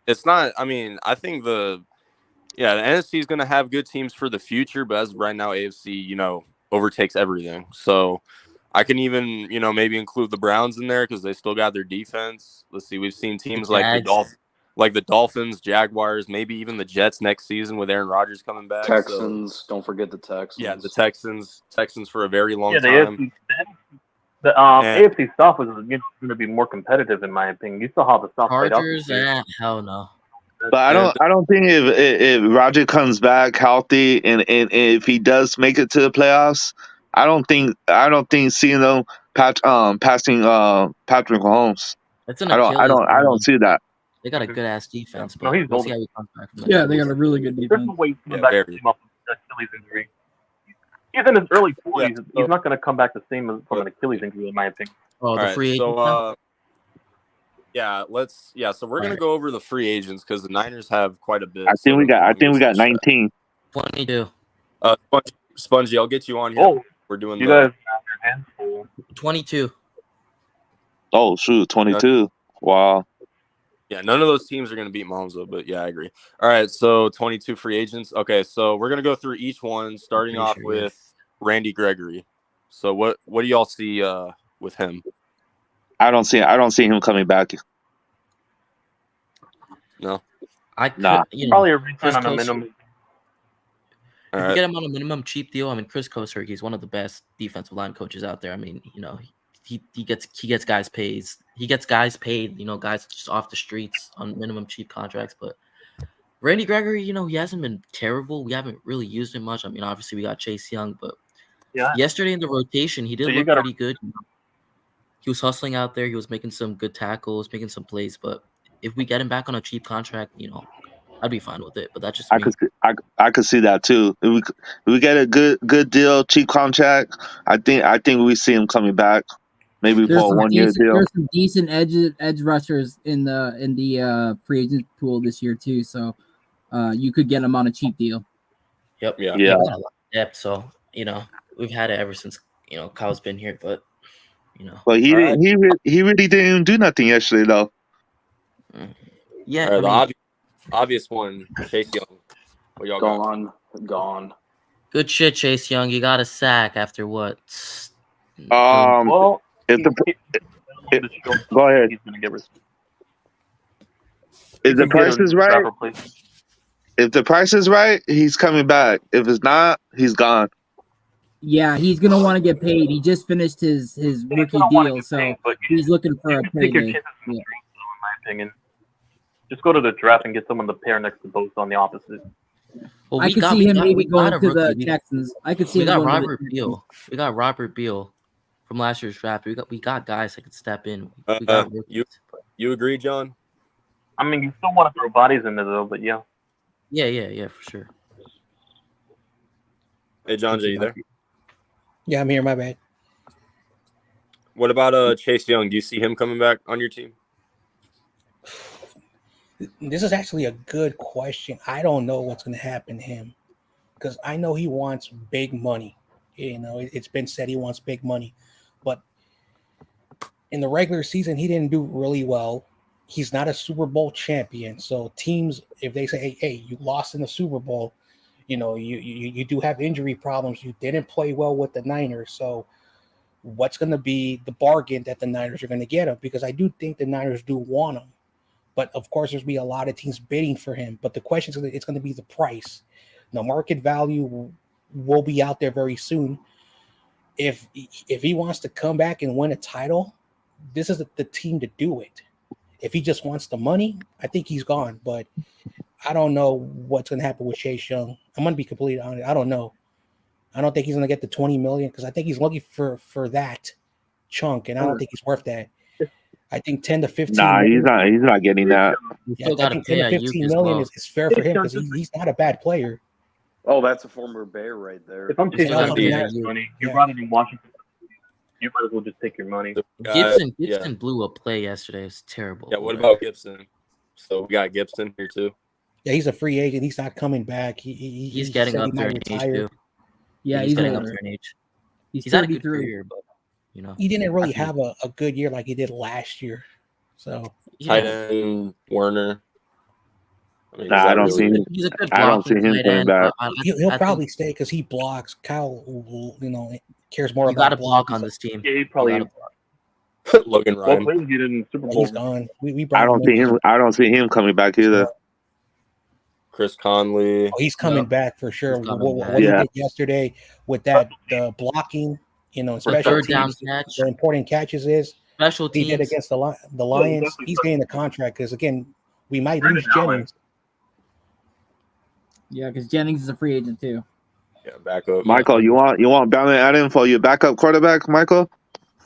it's not. I mean, I think the NFC is going to have good teams for the future, but as of right now, AFC, overtakes everything. So I can even, maybe include the Browns in there because they still got their defense. Let's see, we've seen teams like the Dolphins, Jaguars, maybe even the Jets next season with Aaron Rodgers coming back. Texans, don't forget the Texans. Yeah, the Texans for a very long the time. AFC South is going to be more competitive in my opinion. You saw how the South played out. Chargers, hell no. But I don't think if Roger comes back healthy and if he does make it to the playoffs, I don't think seeing them passing Patrick Mahomes. It's an I Achilles. don't see that. They got a good ass defense, No, but he's we'll see older. how he comes back from that. Yeah, they got a really good There's defense. no way he's coming Yeah, back very. off an Achilles injury. He's in his early 40s. Yeah, He's not going to come back the same as from an Achilles injury, in my opinion. Oh, the All right, free agent. so so we're gonna go over the free agents because the Niners have quite a bit. I think we got 19. 22. Spongy, I'll get you on here. Oh, We're doing you the guys have your hands full. 22. Oh shoot, 22. Wow. Yeah, none of those teams are going to beat Mahomes, though, but yeah, I agree. All right, so 22 free agents. Okay, so we're going to go through each one, starting Pretty off sure, with Randy Gregory. So what do y'all see with him? I don't see him coming back. No? I could, Nah. Probably a return Chris on a Kosar. minimum. All If you right. get him on a minimum cheap deal, I mean, Chris Kosar, he's one of the best defensive line coaches out there. I mean, he gets guys paid. He gets guys paid, guys just off the streets on minimum cheap contracts. But Randy Gregory, he hasn't been terrible. We haven't really used him much. I mean, obviously we got Chase Young, but Yeah. yesterday in the rotation, he did So you look gotta- pretty good. He was hustling out there. He was making some good tackles, making some plays. But if we get him back on a cheap contract, I'd be fine with it. But that's just me. I could see that too. If we get a good deal, cheap contract, I think we see him coming back, maybe There's for a some 1 year decent, deal. there's some decent edge rushers in the free agent pool this year too. So you could get them on a cheap deal. Yep. Yeah. We got a lot of depth, so we've had it ever since Kyle's been here. But But he All didn't. He really didn't even do nothing yesterday, though. yeah, All right, I mean, the obvious one, Chase Young. What y'all got? Gone. good shit, Chase Young. You got a sack after what? Well, If the go ahead. he's going to get respect. If the price is right, if the price is right, he's coming back. If it's not, he's gone. Yeah, he's gonna want to get paid. He just finished his rookie deal, so he's looking for a take your payday. chances in the streets, though, in my opinion. Just go to the draft and get someone to pair next to both on the opposite. Well, I could see him maybe going a to the rookie. Texans. I could see We him got going to the Robert Texans. Beal. We got Robert Beal from last year's draft. We got guys that could step in. We Uh, got rookies. You agree, John? I mean, you still want to throw bodies in there, though, but yeah. Yeah, for sure. Hey, John, J, you there? Yeah, I'm here. My bad. What about Chase Young? Do you see him coming back on your team? This is actually a good question. I don't know what's going to happen to him because I know he wants big money. It's been said he wants big money, but in the regular season, he didn't do really well. He's not a Super Bowl champion. So teams, if they say, hey, you lost in the Super Bowl, you do have injury problems. You didn't play well with the Niners. So what's going to be the bargain that the Niners are going to get him? Because I do think the Niners do want him. But of course, there's be a lot of teams bidding for him. But the question is, it's going to be the price. Now, market value will be out there very soon. If he wants to come back and win a title, this is the team to do it. If he just wants the money, I think he's gone. But I don't know what's going to happen with Chase Young. I'm going to be completely honest. I don't know. I don't think he's going to get the 20 million because I think he's looking for that chunk, and I don't think he's worth that. I think 10 to 15. Nah, million, he's not getting that. You yeah, still I got to think pay 10 to Ayuk 15 as million well. is fair for him because he's not a bad player. Oh, that's a former Bear right there. If I'm You chasing still gotta something pay that's Ayuk. money, you'd Yeah. rather than Washington. You might as well just take your money. Gibson blew a play yesterday. It was terrible. Yeah, what about Gibson? So we got Gibson here too. Yeah, he's a free agent. He's not coming back. He's getting said up he there might in age retire. too. Yeah, He's he's getting up older. there in age. He's He's had a good 33. career, but you know, He didn't really I think- have a good year like he did last year. So Tight yeah, end Werner. I mean, Nah, is I that don't he's, really- see a him. good, he's a good I don't see blocking him tight coming end. back. But he'll I probably think stay because he blocks. Kyle, cares more you got to about block blocking. on this team. Yeah, he You probably. gotta block. Logan Well, Ryan. Clayton did it in the Super So Bowl. he's gone. We I brought don't him see in. him. I don't see him coming back either. Chris Conley. Oh, he's coming No, back for sure. he's coming What back. he Yeah. did yesterday with that blocking, The special third down teams, catch, the important catches is special what he did teams. against the Lions. definitely. He's getting the contract because again, we might lose Jennings. Yeah, because Jennings is a free agent too. Yeah, back up. Michael, you want Brandon Allen for your backup quarterback, Michael?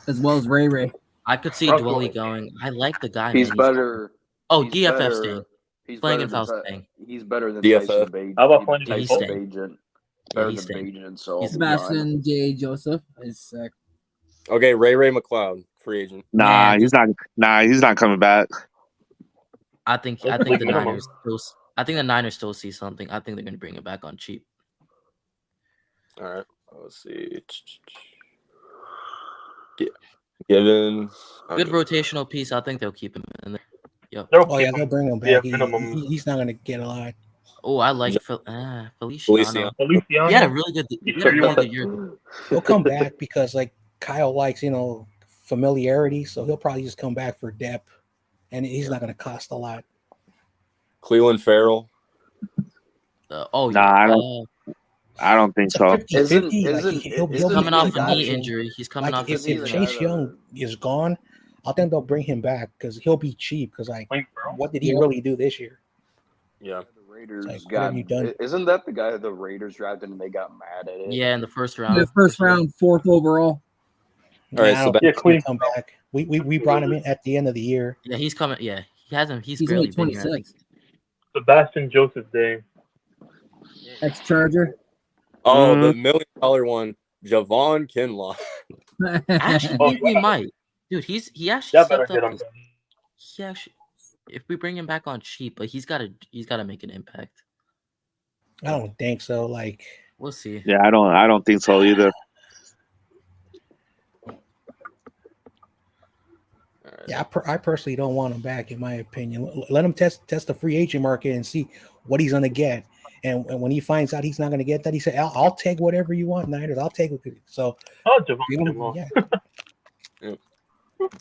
As well as Ray Ray. I could see Russell. Dwelly going. I like the guy. He's man. better. Oh, he's DFF better- staying. He's Playing better in than Faust Ty- staying. He's better than DFF. Tyson Bagent. How about Flanders Tyson Cole? Bagent? Yeah, Better he's than staying. Bagent. So He's Sebastian J. Joseph is sick. Okay, Ray McLeod, free agent. Nah, Man, he's not. Nah, he's not coming back. I think That's the like minimum. Niners still. I think the Niners still see something. I think they're going to bring it back on cheap. All right, let's see. Given Good rotational piece. I think they'll keep him in there. Yep. They'll Oh yeah, keep they'll him. bring him Yeah, back. minimum. He's not going to get a lot. Oh, I like Feliciano. Feliciano. He had a really good. He had a really good year. He'll come back because like Kyle likes familiarity, so he'll probably just come back for depth, and he's not going to cost a lot. Cleveland Farrell. Oh Nah, yeah. I don't think It's a so. 50-50. Like, he'll He's be coming a off good a knee option. injury. He's coming Like off. if he's a Chase guy Young is gone, I think they'll bring him back because he'll be cheap. Because like, Playing Farrell. what did he really do this year? Yeah. The Raiders Like, what got. have you done? Isn't that the guy the Raiders drafted and they got mad at it? Yeah, in the first In round. the first round, 4th overall. All right, I don't so think he's Cleveland. gonna come back. We brought him in at the end of the year. Yeah, he's coming. Yeah, he hasn't. He's He's barely only been here. I 26. think. Sebastian Joseph Day. Ex-Charger. Oh, the $1 million one, Javon Kinlaw. Actually, Oh, we might. Dude, he actually That better stepped hit up. him. He actually, if we bring him back on cheap, but he's got to make an impact. I don't think so. Like, We'll see. Yeah, I don't think so either. All right. yeah, I personally don't want him back. In my opinion, let him test the free agent market and see what he's gonna get. And when he finds out he's not gonna get that, he said, "I'll take whatever you want, Niners. I'll take it." So, Oh, Javon give him- Kinlaw. yeah,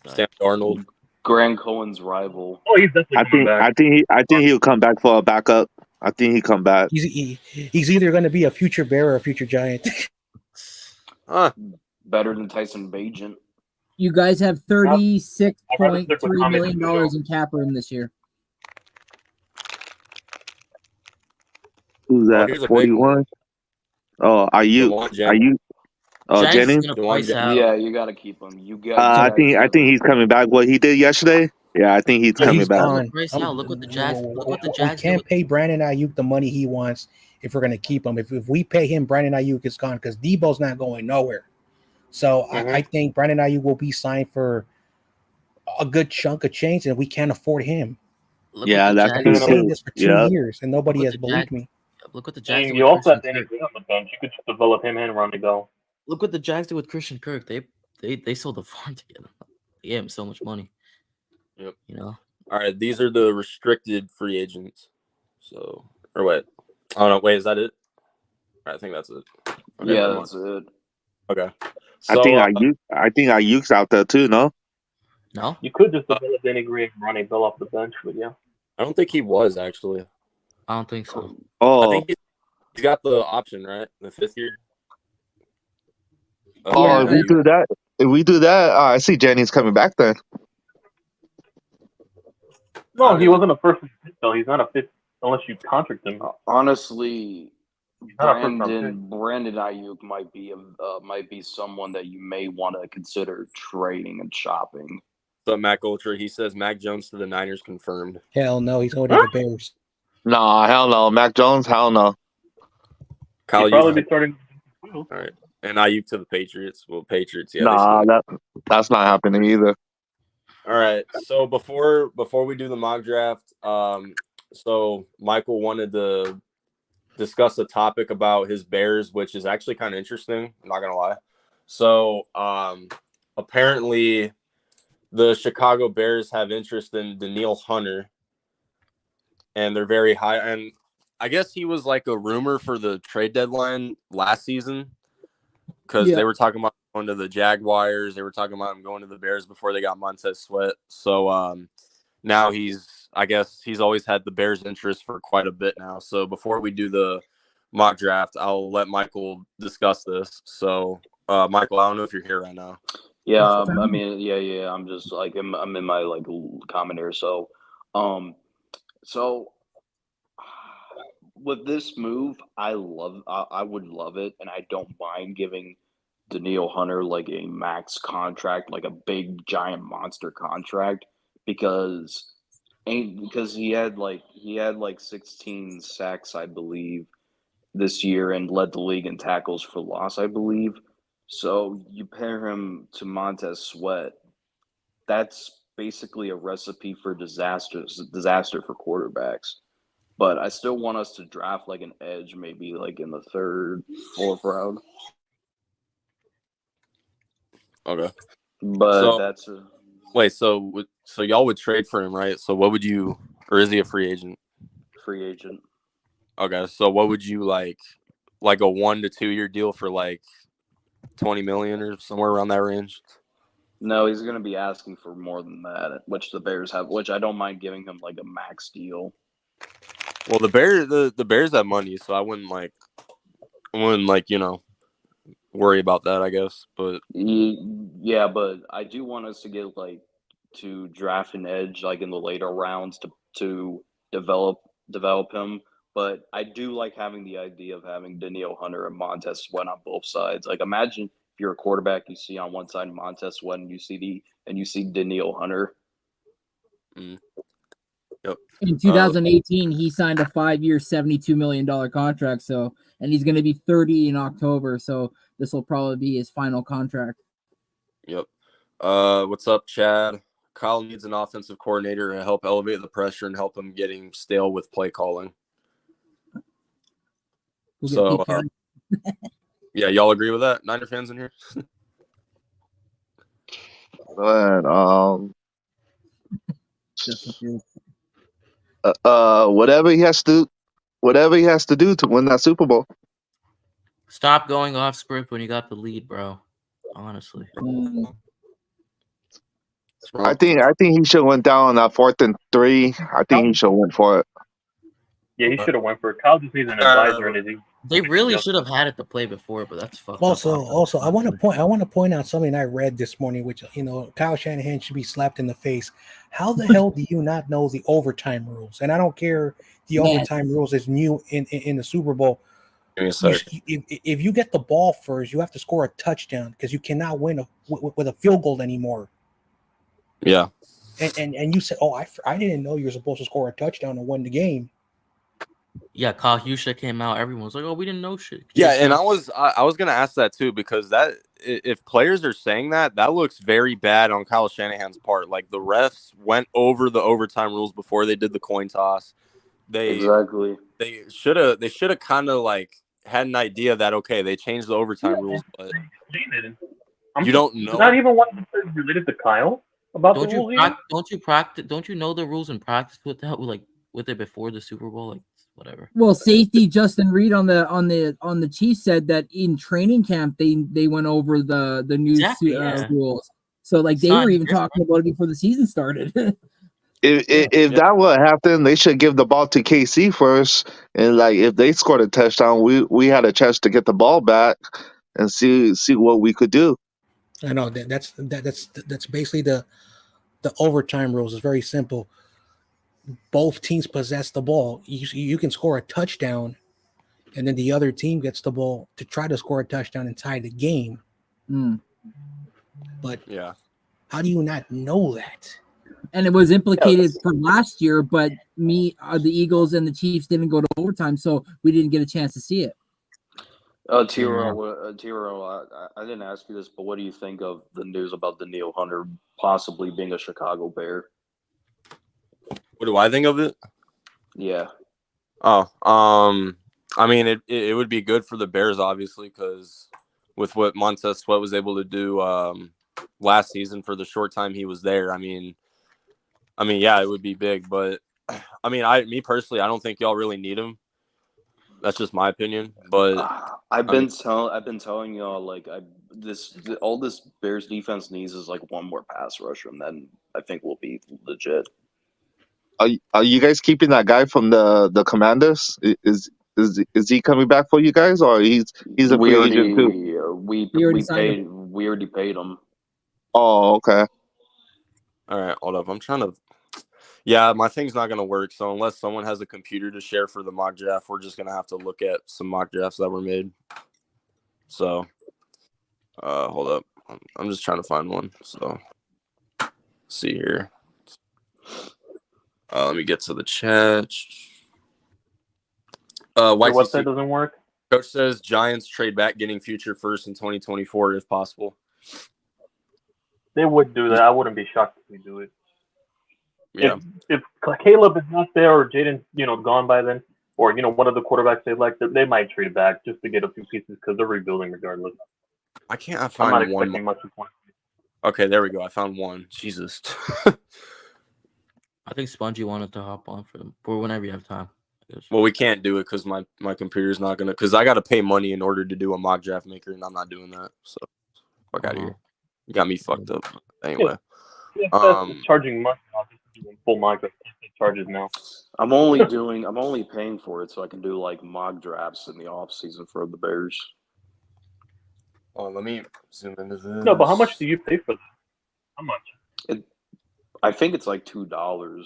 Sam Darnold. Grant Cohen's rival. Oh, he's definitely coming back. I think he'll come back for a backup. I think he'll come back. he's either gonna be a future Bear or a future Giant. Huh. Better than Tyson Bagent. You guys have I'd rather stick $36.3 with million Thomas in cap room this year. Who's here's a that? big 41. Oh, are you? Devon Are Jennings. you? Oh, Jennings Jennings. is gonna Devon price Jennings. out. Yeah, you got to keep him. You got. I think he's coming back. What he did yesterday? Yeah, I think he's So coming he's back. gone. Price out. Look what the Jags. Look what the We Jags can't do. pay Brandon Ayuk the money he wants if we're gonna keep him. If we pay him, Brandon Ayuk is gone because Debo's not going nowhere. So I think Brandon Ayuk will be signed for a good chunk of change, and we can't afford him. Look Yeah, what the that's I've Jags been true do. saying too. this for 2 Yeah. years, and nobody Look has at the believed Jags. me. Look what the I Jags mean, do you with also have Christian Danny Kirk. Green on the bench. You could just develop him and Ronnie Bell. Look what the Jags did with Christian Kirk. They sold the farm together. They gave him so much money. Yep. You know. All right, these are the restricted free agents. So, or wait. Oh, no, wait, is that it? All right, I think that's it. Okay, Yeah, never that's mind. it. Okay. I So, think Ayuk's out there too. No. No. You could just develop Danny Green and Ronnie Bell off the bench, but yeah. I don't think he was, actually. I don't think so. Oh, I think he's got the option, right? The 5th year. oh, Yeah, if we do that, I see Jennings coming back then. No, he wasn't a first pick, though. He's not a fifth unless you contract him. Honestly, not a first-round pick. Brandon Ayuk might be someone that you may want to consider trading and shopping. So Mac Ultra, he says Mac Jones to the Niners confirmed. Hell no, he's going to the Bears. Nah, hell no. Mac Jones, hell no. Kyle, He'll probably be starting. all right, and Ayuk to the Patriots. Well, Patriots, yeah. Nah, that's not happening either. All right. So before we do the mock draft, so Michael wanted to discuss a topic about his Bears, which is actually kind of interesting. I'm not gonna lie. So apparently, the Chicago Bears have interest in Danielle Hunter, and they're very high. And I guess he was like a rumor for the trade deadline last season because they were talking about going to the Jaguars. They were talking about him going to the Bears before they got Montez Sweat. So now I guess he's always had the Bears' interest for quite a bit now. So before we do the mock draft, I'll let Michael discuss this. So Michael, I don't know if you're here right now. Yeah, I mean, yeah. I'm just like I'm in my like comment here. So with this move, I would love it, and I don't mind giving Danielle Hunter like a max contract, like a big giant monster contract, because he had like 16 sacks, I believe, this year, and led the league in tackles for loss, I believe. So you pair him to Montez Sweat, that's basically a recipe for disaster for quarterbacks. But I still want us to draft like an edge, maybe like in the 3rd, 4th round. Okay. But so y'all would trade for him, right? So what would you, or is he a free agent? Free agent. Okay. So what would you like a 1 to 2 year deal for like 20 million or somewhere around that range? No, he's going to be asking for more than that, which the Bears have, which I don't mind giving him like a max deal. Well, the Bears have money, so I wouldn't worry about that, I guess. But yeah, but I do want us to get to draft an edge like in the later rounds to develop him. But I do like having the idea of having Danielle Hunter and Montez Sweat on both sides. Like, imagine if you're a quarterback, you see on one side Montez Sweat, and you see Danielle Hunter. Yep. In 2018, he signed a 5-year, $72 million contract. So, and he's going to be 30 in October. So this will probably be his final contract. Yep. What's up, Chad? Kyle needs an offensive coordinator to help elevate the pressure and help him getting stale with play calling. So, yeah, y'all agree with that? Niner fans in here? Go ahead. Whatever he has to do to win that Super Bowl. Stop going off script when you got the lead, bro. Honestly. I think he should went down on that 4th and 3. I think he should went for it. Yeah, he should have went for it. Kyle just needs an advisor and anything. They really should have had it to play before, but that's fucked Also, I want to point out something I read this morning, which Kyle Shanahan should be slapped in the face. How the hell do you not know the overtime rules? And I don't care the overtime rules is new in the Super Bowl. If you get the ball first, you have to score a touchdown because you cannot win with a field goal anymore. Yeah. And you said, I didn't know you were supposed to score a touchdown and win the game. Yeah, Kyle Husha came out. Everyone was like, "Oh, we didn't know shit." Yeah, and I was gonna ask that too, because that if players are saying that looks very bad on Kyle Shanahan's part. Like, the refs went over the overtime rules before they did the coin toss. They should have kind of like had an idea that they changed the overtime rules, but you don't know. Not even one of them related to Kyle about don't the rules. Don't you practice? Don't you know the rules and practice with it before the Super Bowl? Like, whatever. Well, safety Justin Reed on the Chiefs said that in training camp they went over the new rules. So they were even talking about it before the season started. If that would happen, they should give the ball to KC first, and if they scored a touchdown, we had a chance to get the ball back and see what we could do. I know that's basically the overtime rules. It's very simple. Both teams possess the ball. You can score a touchdown and then the other team gets the ball to try to score a touchdown and tie the game. Mm. But Yeah. how do you not know that? And it was implicated for last year, but the Eagles and the Chiefs didn't go to overtime, so we didn't get a chance to see it. Tiro, I didn't ask you this, but what do you think of the news about Danielle Hunter possibly being a Chicago Bear? What do I think of it? Yeah. Oh, I mean, it would be good for the Bears, obviously, because with what Montez Sweat was able to do last season for the short time he was there, I mean, yeah, it would be big. But I mean, me personally, I don't think y'all really need him. That's just my opinion. But I've been telling y'all like all this Bears defense needs is like one more pass rusher, and then I think we'll be legit. Are you guys keeping that guy from the Commanders? Is he coming back for you guys, or he's a free agent too? We already paid him. Oh, okay. All right, hold up. I'm trying to. Yeah, my thing's not gonna work. So unless someone has a computer to share for the mock draft, we're just gonna have to look at some mock drafts that were made. So, hold up. I'm just trying to find one. So, let's see here. Let me get to the chat. The website doesn't work. Coach says Giants trade back, getting future first in 2024 if possible. They would do that. I wouldn't be shocked if we do it. Yeah. If Caleb is not there or Jaden, gone by then, or one of the quarterbacks they like, they might trade back just to get a few pieces because they're rebuilding regardless. I can't I'm not find one. expecting much of one. Okay, there we go. I found one. Jesus. I think Spongy wanted to hop on for whenever you have time. Well, we can't do it because my computer's not gonna. Because I got to pay money in order to do a mock draft maker, and I'm not doing that. So, fuck out of here. You got me fucked up. Anyway. Charging money. Full mock draft charges now. I'm only paying for it so I can do like mock drafts in the off season for the Bears. Oh, let me zoom into this. No, but how much do you pay for that? How much? I think it's like $2.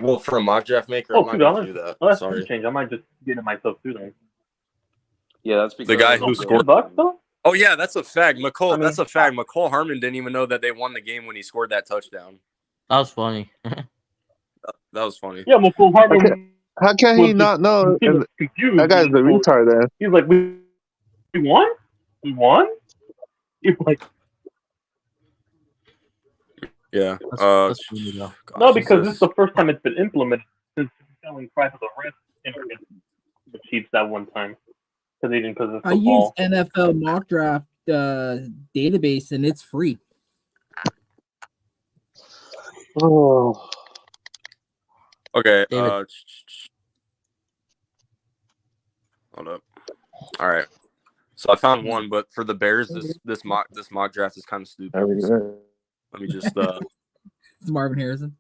Well, for a mock draft maker, $2. I'm not gonna do that. Well, that's Sorry. change. I might just get it myself through then. Yeah, that's because The guy who scored. $2 though? Oh yeah, that's a fact. That's a fact. McCole Harmon didn't even know that they won the game when he scored that touchdown. That was funny. That was funny. Yeah, McCole Harmon. How can he not know? Confused. That guy's a retard. Then He's like, we won? We won? He's like, Yeah. That's funny, though. no, because this is the first time it's been implemented since selling price of the rest in the Chiefs that one time. Because it's I use NFL mock draft database and it's free. oh, Okay. David. Hold up. All right. So I found one, but for the Bears, this mock draft is kind of stupid. there we go. Let me just It's Marvin Harrison.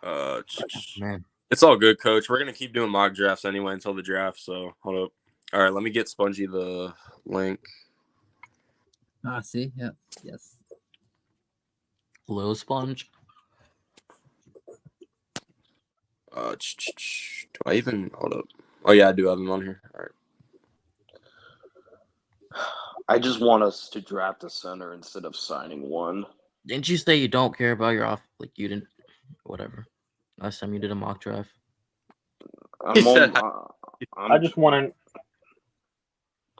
Man. It's all good, Coach. We're gonna keep doing mock drafts anyway until the draft. So hold up. All right, let me get Spongy the link. See, yeah, yes. Little Sponge. Do I even hold up? Oh yeah, I do have him on here. All right. I just want us to draft a center instead of signing one. Didn't you say you don't care about your off? Like you didn't. Whatever. Last time you did a mock draft. I just want to.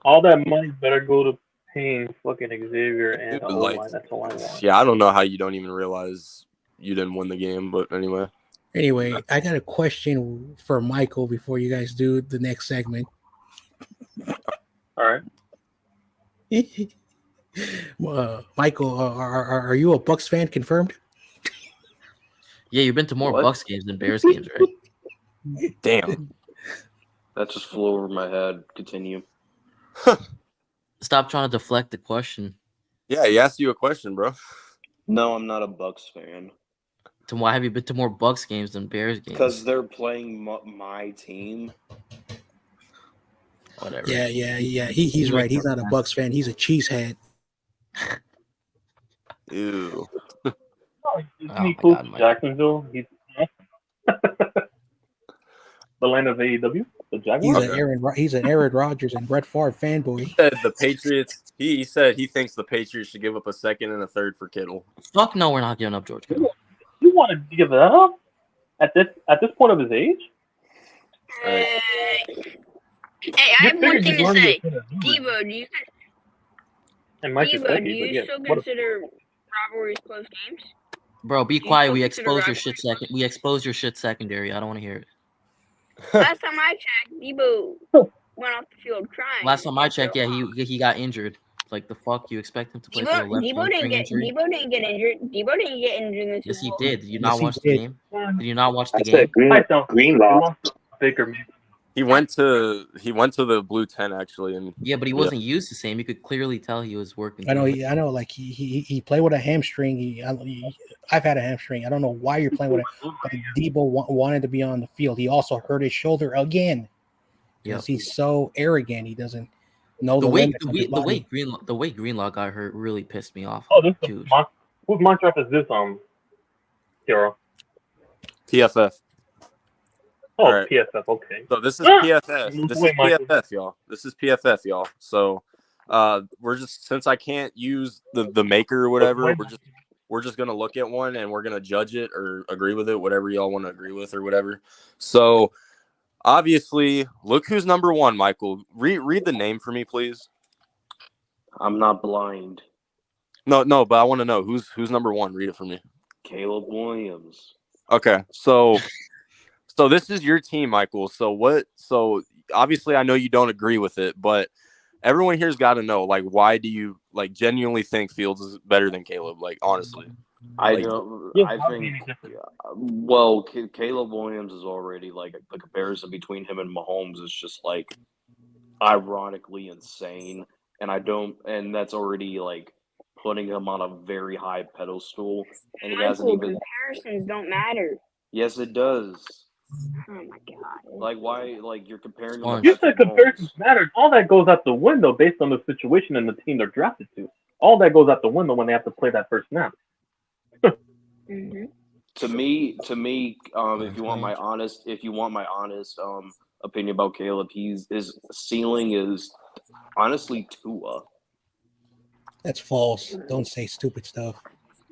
All that money better go to paying fucking Xavier and O-line. That's all I want. Yeah, I don't know how you don't even realize you didn't win the game, but anyway. Anyway, I got a question for Michael before you guys do the next segment. All right. Michael, are you a Bucks fan confirmed? Yeah, you've been to more What? Bucks games than Bears games, right? Damn. That just flew over my head. Continue. Stop trying to deflect the question. Yeah, he asked you a question, bro. No, I'm not a Bucks fan To why have you been to more Bucks games than Bears games? because they're playing my team. Whatever. Yeah. He's right. He's not a Bucks fan. He's a cheesehead. Ew. Isn't Oh he my close God, to Mike. Jacksonville? He's The land of AEW, the Jaguars. He's an Aaron Rodgers and Brett Favre fanboy. Said the Patriots. He said he thinks the Patriots should give up a second and a third for Kittle. Fuck no, we're not giving up George Kittle. You want to give that up at this point of his age? Hey, I have one thing to say. Debo, do you still consider rivalries close games? Bro, be quiet. We exposed your shit second. We exposed your shit secondary. I don't want to hear it. Last time I checked, Debo went off the field crying. Last time I checked, yeah, he got injured. Like the fuck, you expect him to play for the left Debo didn't get injured. Debo didn't get injured in this. Yes, he did. Did you not watch the game? Did you not watch the game? Greenlaw. He went to the blue 10 actually, and yeah, but he wasn't used the same. You could clearly tell he was working. I know. Like he played with a hamstring. I've had a hamstring. I don't know why you're playing with it. But Debo wanted to be on the field. He also hurt his shoulder again. Because he's so arrogant. He doesn't know the way Greenlaw got hurt really pissed me off. Oh, whose mock draft is this? Hero. PFF. Oh, right. PFF. Okay. So this is PFF. This is PFF, y'all. This is PFF, y'all. So, we're just, since I can't use the maker or whatever, we're just gonna look at one and we're gonna judge it or agree with it, whatever y'all want to agree with or whatever. So, obviously, look who's number one, Michael. Read the name for me, please. I'm not blind. No, but I want to know who's number one. Read it for me. Caleb Williams. Okay, so this is your team, Michael. So obviously I know you don't agree with it, but everyone here's got to know, like, why do you like genuinely think Fields is better than Caleb? Like, honestly, I think. Well, Caleb Williams is already like the comparison between him and Mahomes is just like ironically insane, and that's already like putting him on a very high pedestal, and he hasn't even. Comparisons don't matter. Yes, it does. Oh my god! Like why? Like you're comparing. You said comparisons matter. All that goes out the window based on the situation and the team they're drafted to. All that goes out the window when they have to play that first snap. Mm-hmm. To me, if you want my honest opinion about Caleb, his ceiling is honestly Tua. That's false. Don't say stupid stuff.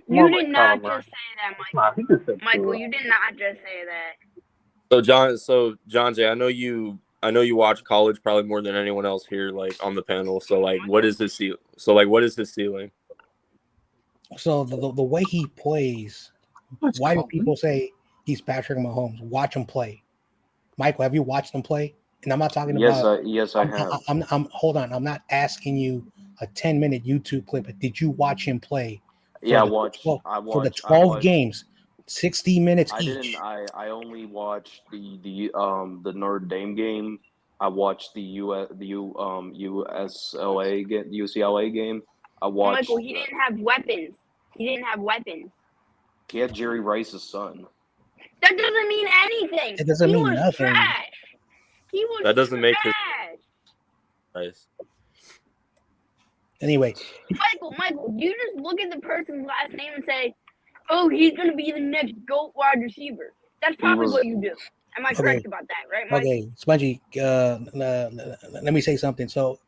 You did not just say that, Michael. Michael, you did not just say that. So John Jay, I know you watch college probably more than anyone else here, like on the panel. So like, what is his ceiling? So the way he plays, why do people say he's Patrick Mahomes? Watch him play. Michael, have you watched him play? And I'm not talking about. Yes, I have. I'm hold on. I'm not asking you a 10-minute YouTube clip. But did you watch him play? Yeah, I watched for the 12 games. 60 minutes each. I only watched the Notre Dame game. I watched the UCLA game. I watched. Michael, he didn't have weapons. He had Jerry Rice's son. That doesn't mean anything. It doesn't mean nothing. Trash. He was. That doesn't make his. Nice. Anyway, Michael, you just look at the person's last name and say, "Oh, he's going to be the next GOAT wide receiver." That's probably what you do. Am I correct about that, right, Mike? Okay, Spongy, let me say something. So,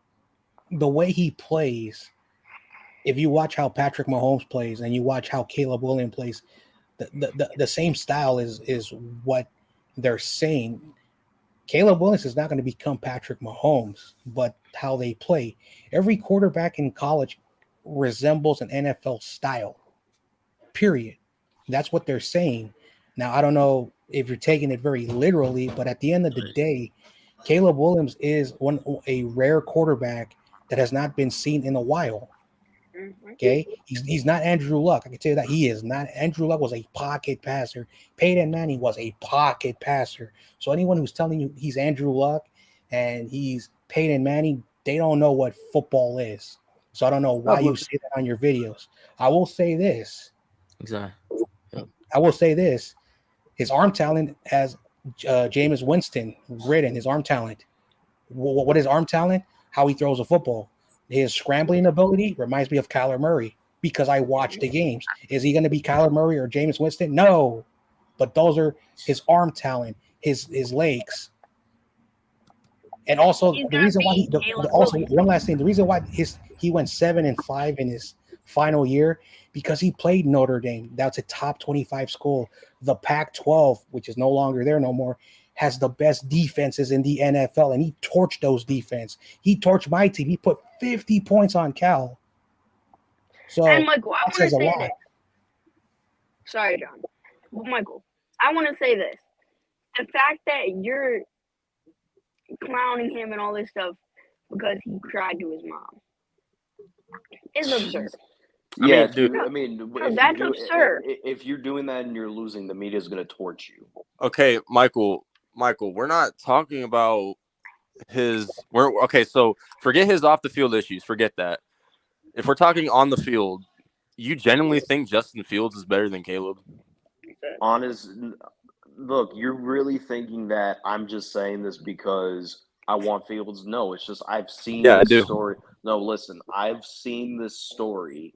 the way he plays, if you watch how Patrick Mahomes plays and you watch how Caleb Williams plays, the same style is what they're saying. Caleb Williams is not going to become Patrick Mahomes, but how they play. Every quarterback in college resembles an NFL style. Period. That's what they're saying. Now, I don't know if you're taking it very literally, but at the end of the day, Caleb Williams is a rare quarterback that has not been seen in a while. Okay, he's not Andrew Luck. I can tell you that he is not. Andrew Luck was a pocket passer. Peyton Manning was a pocket passer. So anyone who's telling you he's Andrew Luck and he's Peyton Manning, they don't know what football is. So I don't know why you say that on your videos. I will say this. Exactly. I will say this. His arm talent has Jameis Winston written. His arm talent. What is arm talent? How he throws a football. His scrambling ability reminds me of Kyler Murray because I watched the games. Is he going to be Kyler Murray or Jameis Winston? No. but those are his arm talent, his legs. And also the reason why one last thing, the reason why he went 7-5 in his final year, because he played Notre Dame. That's a top 25 school. The Pac-12, which is no longer there no more, has the best defenses in the NFL, and he torched those defense. He torched my team. He put 50 points on Cal. So and Michael, I want to says a say lot. this. Sorry, John. But Michael, I want to say this. The fact that you're clowning him and all this stuff because he cried to his mom is absurd. Yeah, dude. That's absurd. If you're doing that and you're losing, the media's gonna torch you. Okay, Michael, we're not talking about so forget his off the field issues. Forget that. If we're talking on the field, you genuinely think Justin Fields is better than Caleb? Look, you're really thinking that I'm just saying this because I want Fields? No, it's just I've seen this story. No, listen, I've seen this story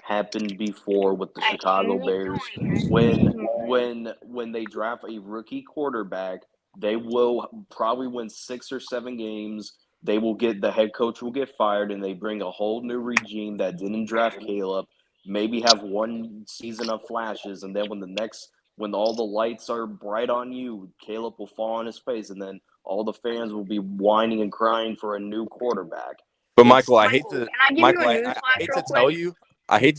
happen before with the Chicago Bears. When they draft a rookie quarterback, they will probably win 6 or 7 games. The head coach will get fired, and they bring a whole new regime that didn't draft Caleb. Maybe have one season of flashes, and then when all the lights are bright on you, Caleb will fall on his face, and then all the fans will be whining and crying for a new quarterback. But Michael, I hate to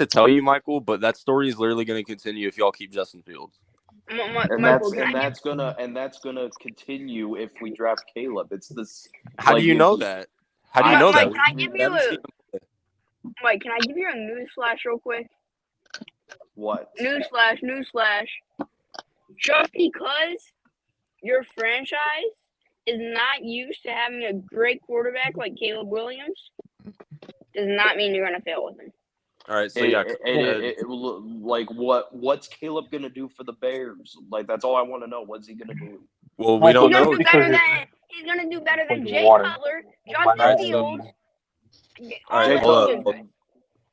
tell you, Michael, but that story is literally going to continue if y'all keep Justin Fields. That's gonna continue if we draft Caleb. It's this. How do you know that? How do you know that? Mike, can I give you a newsflash real quick? What? Newsflash. Just because your franchise is not used to having a great quarterback like Caleb Williams does not mean you're going to fail with him. All right, so what's Caleb going to do for the Bears? Like, that's all I want to know. What's he going to do? Well, we don't know. He's going to do better than Jay Cutler, Justin Fields. All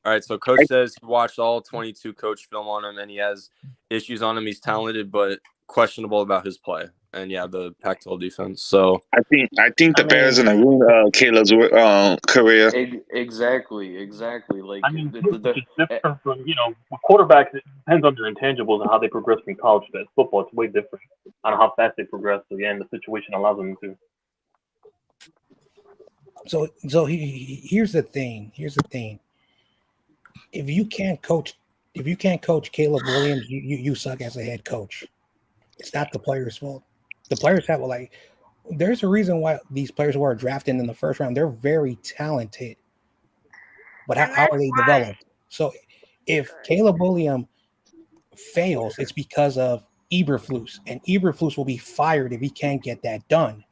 right, so Coach says he watched all 22 coach film on him, and he has issues on him. He's talented, but questionable about his play. And yeah, the Pac-12 defense. So I think the Bears are gonna ruin Caleb's career. Exactly. Like it's different from with quarterbacks. It depends on their intangibles and how they progress from college to football. It's way different on how fast they progress. So yeah, and the situation allows them to. So here's the thing. If you can't coach Caleb Williams, you suck as a head coach. It's not the player's fault. The players have there's a reason why these players who are drafted in the first round, they're very talented. But how are they developed? So if Caleb Williams fails, it's because of Eberflus, and Eberflus will be fired if he can't get that done.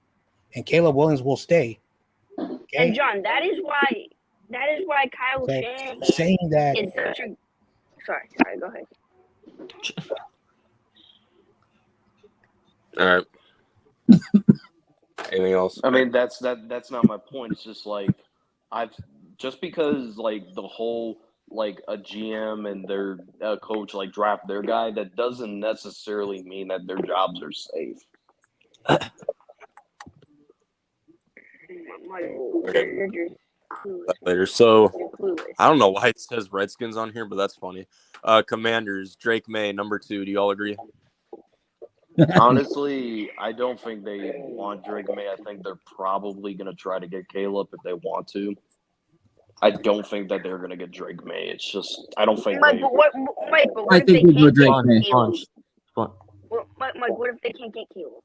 And Caleb Williams will stay. Okay? And John, that is why Kyle Shanahan saying that is such a sorry, go ahead. All right. Anything else? I mean, that's not my point. It's just like just because like the whole like a GM and their coach like draft their guy, that doesn't necessarily mean that their jobs are safe. Okay. Later. So I don't know why it says Redskins on here, but that's funny. Commanders, Drake May, number 2. Do you all agree? Honestly, I don't think they want Drake May. I think they're probably going to try to get Caleb if they want to. I don't think that they're going to get Drake May. It's just I don't think. Mike, what if they can't get Caleb? Mike, what if they can't get Caleb?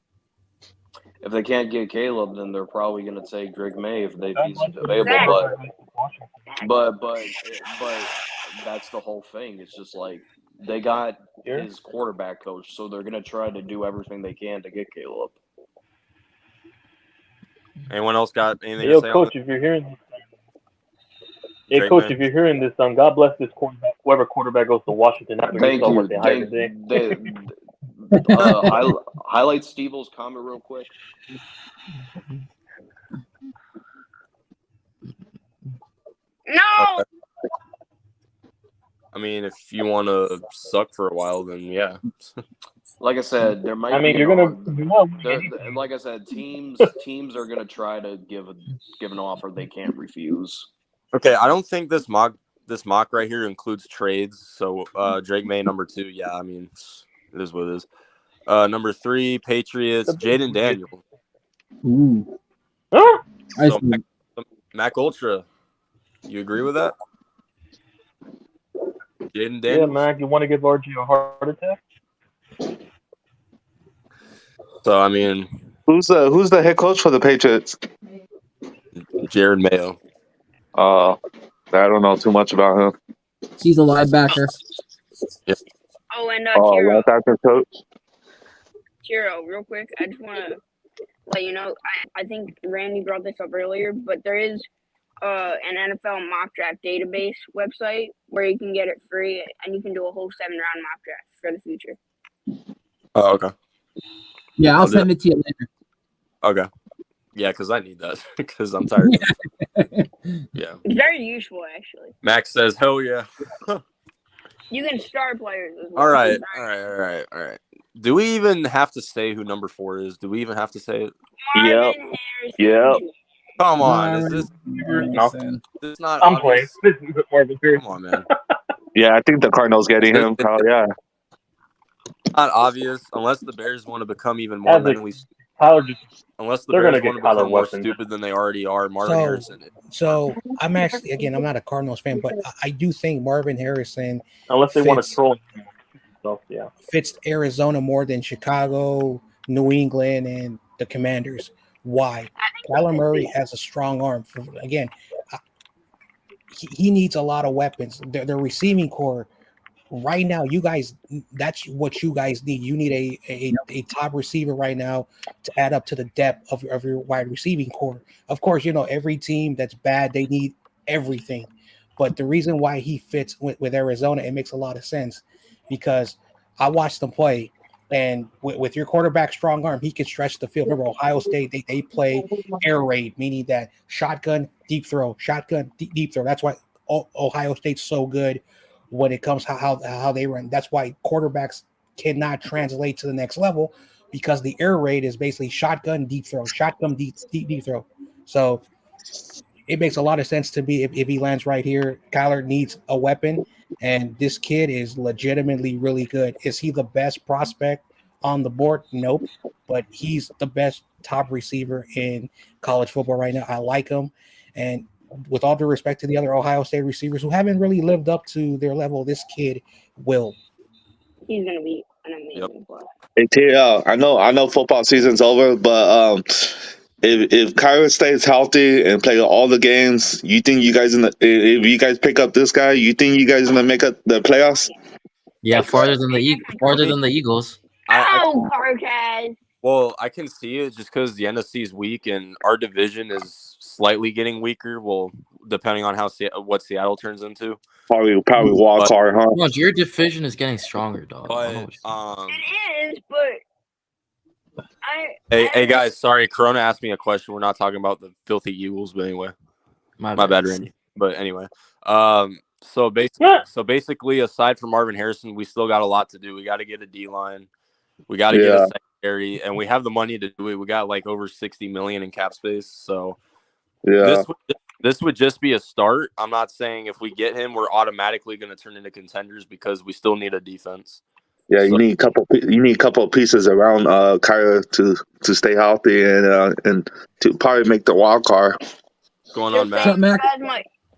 If they can't get Caleb, then they're probably going to take Drake May if he's available. But that's the whole thing. It's just like they got his quarterback coach, so they're going to try to do everything they can to get Caleb. Anyone else got anything to say? Coach, if you're hearing this, Coach, if you're hearing this, God bless this quarterback. Whoever quarterback goes to Washington, thank you. Highlight Steve-O's comment real quick. No. I mean, if you want to suck for a while, then yeah. Like I said, there might. I mean, be you're an gonna. like I said, teams are gonna try to give an offer they can't refuse. Okay, I don't think this mock right here includes trades. So Drake May number 2. Yeah, I mean it is what it is. Number 3, Patriots, Jaden Daniel. Ooh. Huh? I So see. Mac Ultra. You agree with that? Jaden Yeah, Daniels. man. You want to give RG a heart attack? So I mean, Who's the head coach for the Patriots? Jared Mayo. I don't know too much about him. He's a linebacker. Oh, and Oh, Tiro, linebacker coach. real quick, I just want to let you know. I think Randy brought this up earlier, but there is an NFL mock draft database website where you can get it free, and you can do a whole 7-round mock draft for the future. Oh, okay. Yeah, I'll I'll do send it to you later. Okay. Yeah, because I need that because I'm tired. Yeah. It's very useful, actually. Max says, "Hell yeah." You can start players as well. All right. Do we even have to say who number 4 is? Do we even have to say it? Yep. Marvin Harrison Yep. Jr. Come on, is this not I'm playing. obvious? This is more of a serious. Come on, man. Yeah, I think the Cardinals getting him. Oh yeah. Not obvious unless the Bears want to become even more mentally. Tyler just. Unless the They're Bears gonna want get to become Kyler more weapons. stupid than they already are, Marvin Harrison. So I'm actually, again, I'm not a Cardinals fan, but I do think Marvin Harrison Unless they want to fits- troll. So, yeah. fits Arizona more than Chicago, New England, and the Commanders. Why? Kyler Murray has a strong arm. Again, he needs a lot of weapons. The receiving core right now, you guys, that's what you guys need. You need a top receiver right now to add up to the depth of your wide receiving core. Of course, every team that's bad, they need everything. But the reason why he fits with Arizona, it makes a lot of sense because I watched them play. And with your quarterback strong arm, he can stretch the field. Remember, Ohio State, they play air raid, meaning that shotgun, deep throw, shotgun, deep throw. That's why Ohio State's so good when it comes to how they run. That's why quarterbacks cannot translate to the next level because the air raid is basically shotgun, deep throw, shotgun, deep throw. So it makes a lot of sense to me if he lands right here. Kyler needs a weapon, and this kid is legitimately really good. Is he the best prospect on the board? Nope, but he's the best top receiver in college football right now. I like him, and with all due respect to the other Ohio State receivers who haven't really lived up to their level, this kid will. He's going to be an amazing player. Hey TL, I know football season's over, but if Kyler stays healthy and play all the games, you think you guys if you guys pick up this guy, you think you guys gonna make it the playoffs? Yeah, farther than the Eagles. Oh, Carcas. Well, I can see it just because the NFC is weak and our division is slightly getting weaker. Well, depending on what Seattle turns into. Probably wild card, huh? No, your division is getting stronger, dog. But It is, but hey guys, sorry, Corona asked me a question. We're not talking about the filthy Eagles, but anyway, my bad, Randy. But anyway, so basically, aside from Marvin Harrison, we still got a lot to do. We got to get a D line, we got to get a secondary, and we have the money to do it. We got like over $60 million in cap space, so this would just be a start. I'm not saying if we get him, we're automatically going to turn into contenders because we still need a defense. Yeah, you need a couple of pieces around Kyler to stay healthy and to probably make the wild card. What's going on, Matt?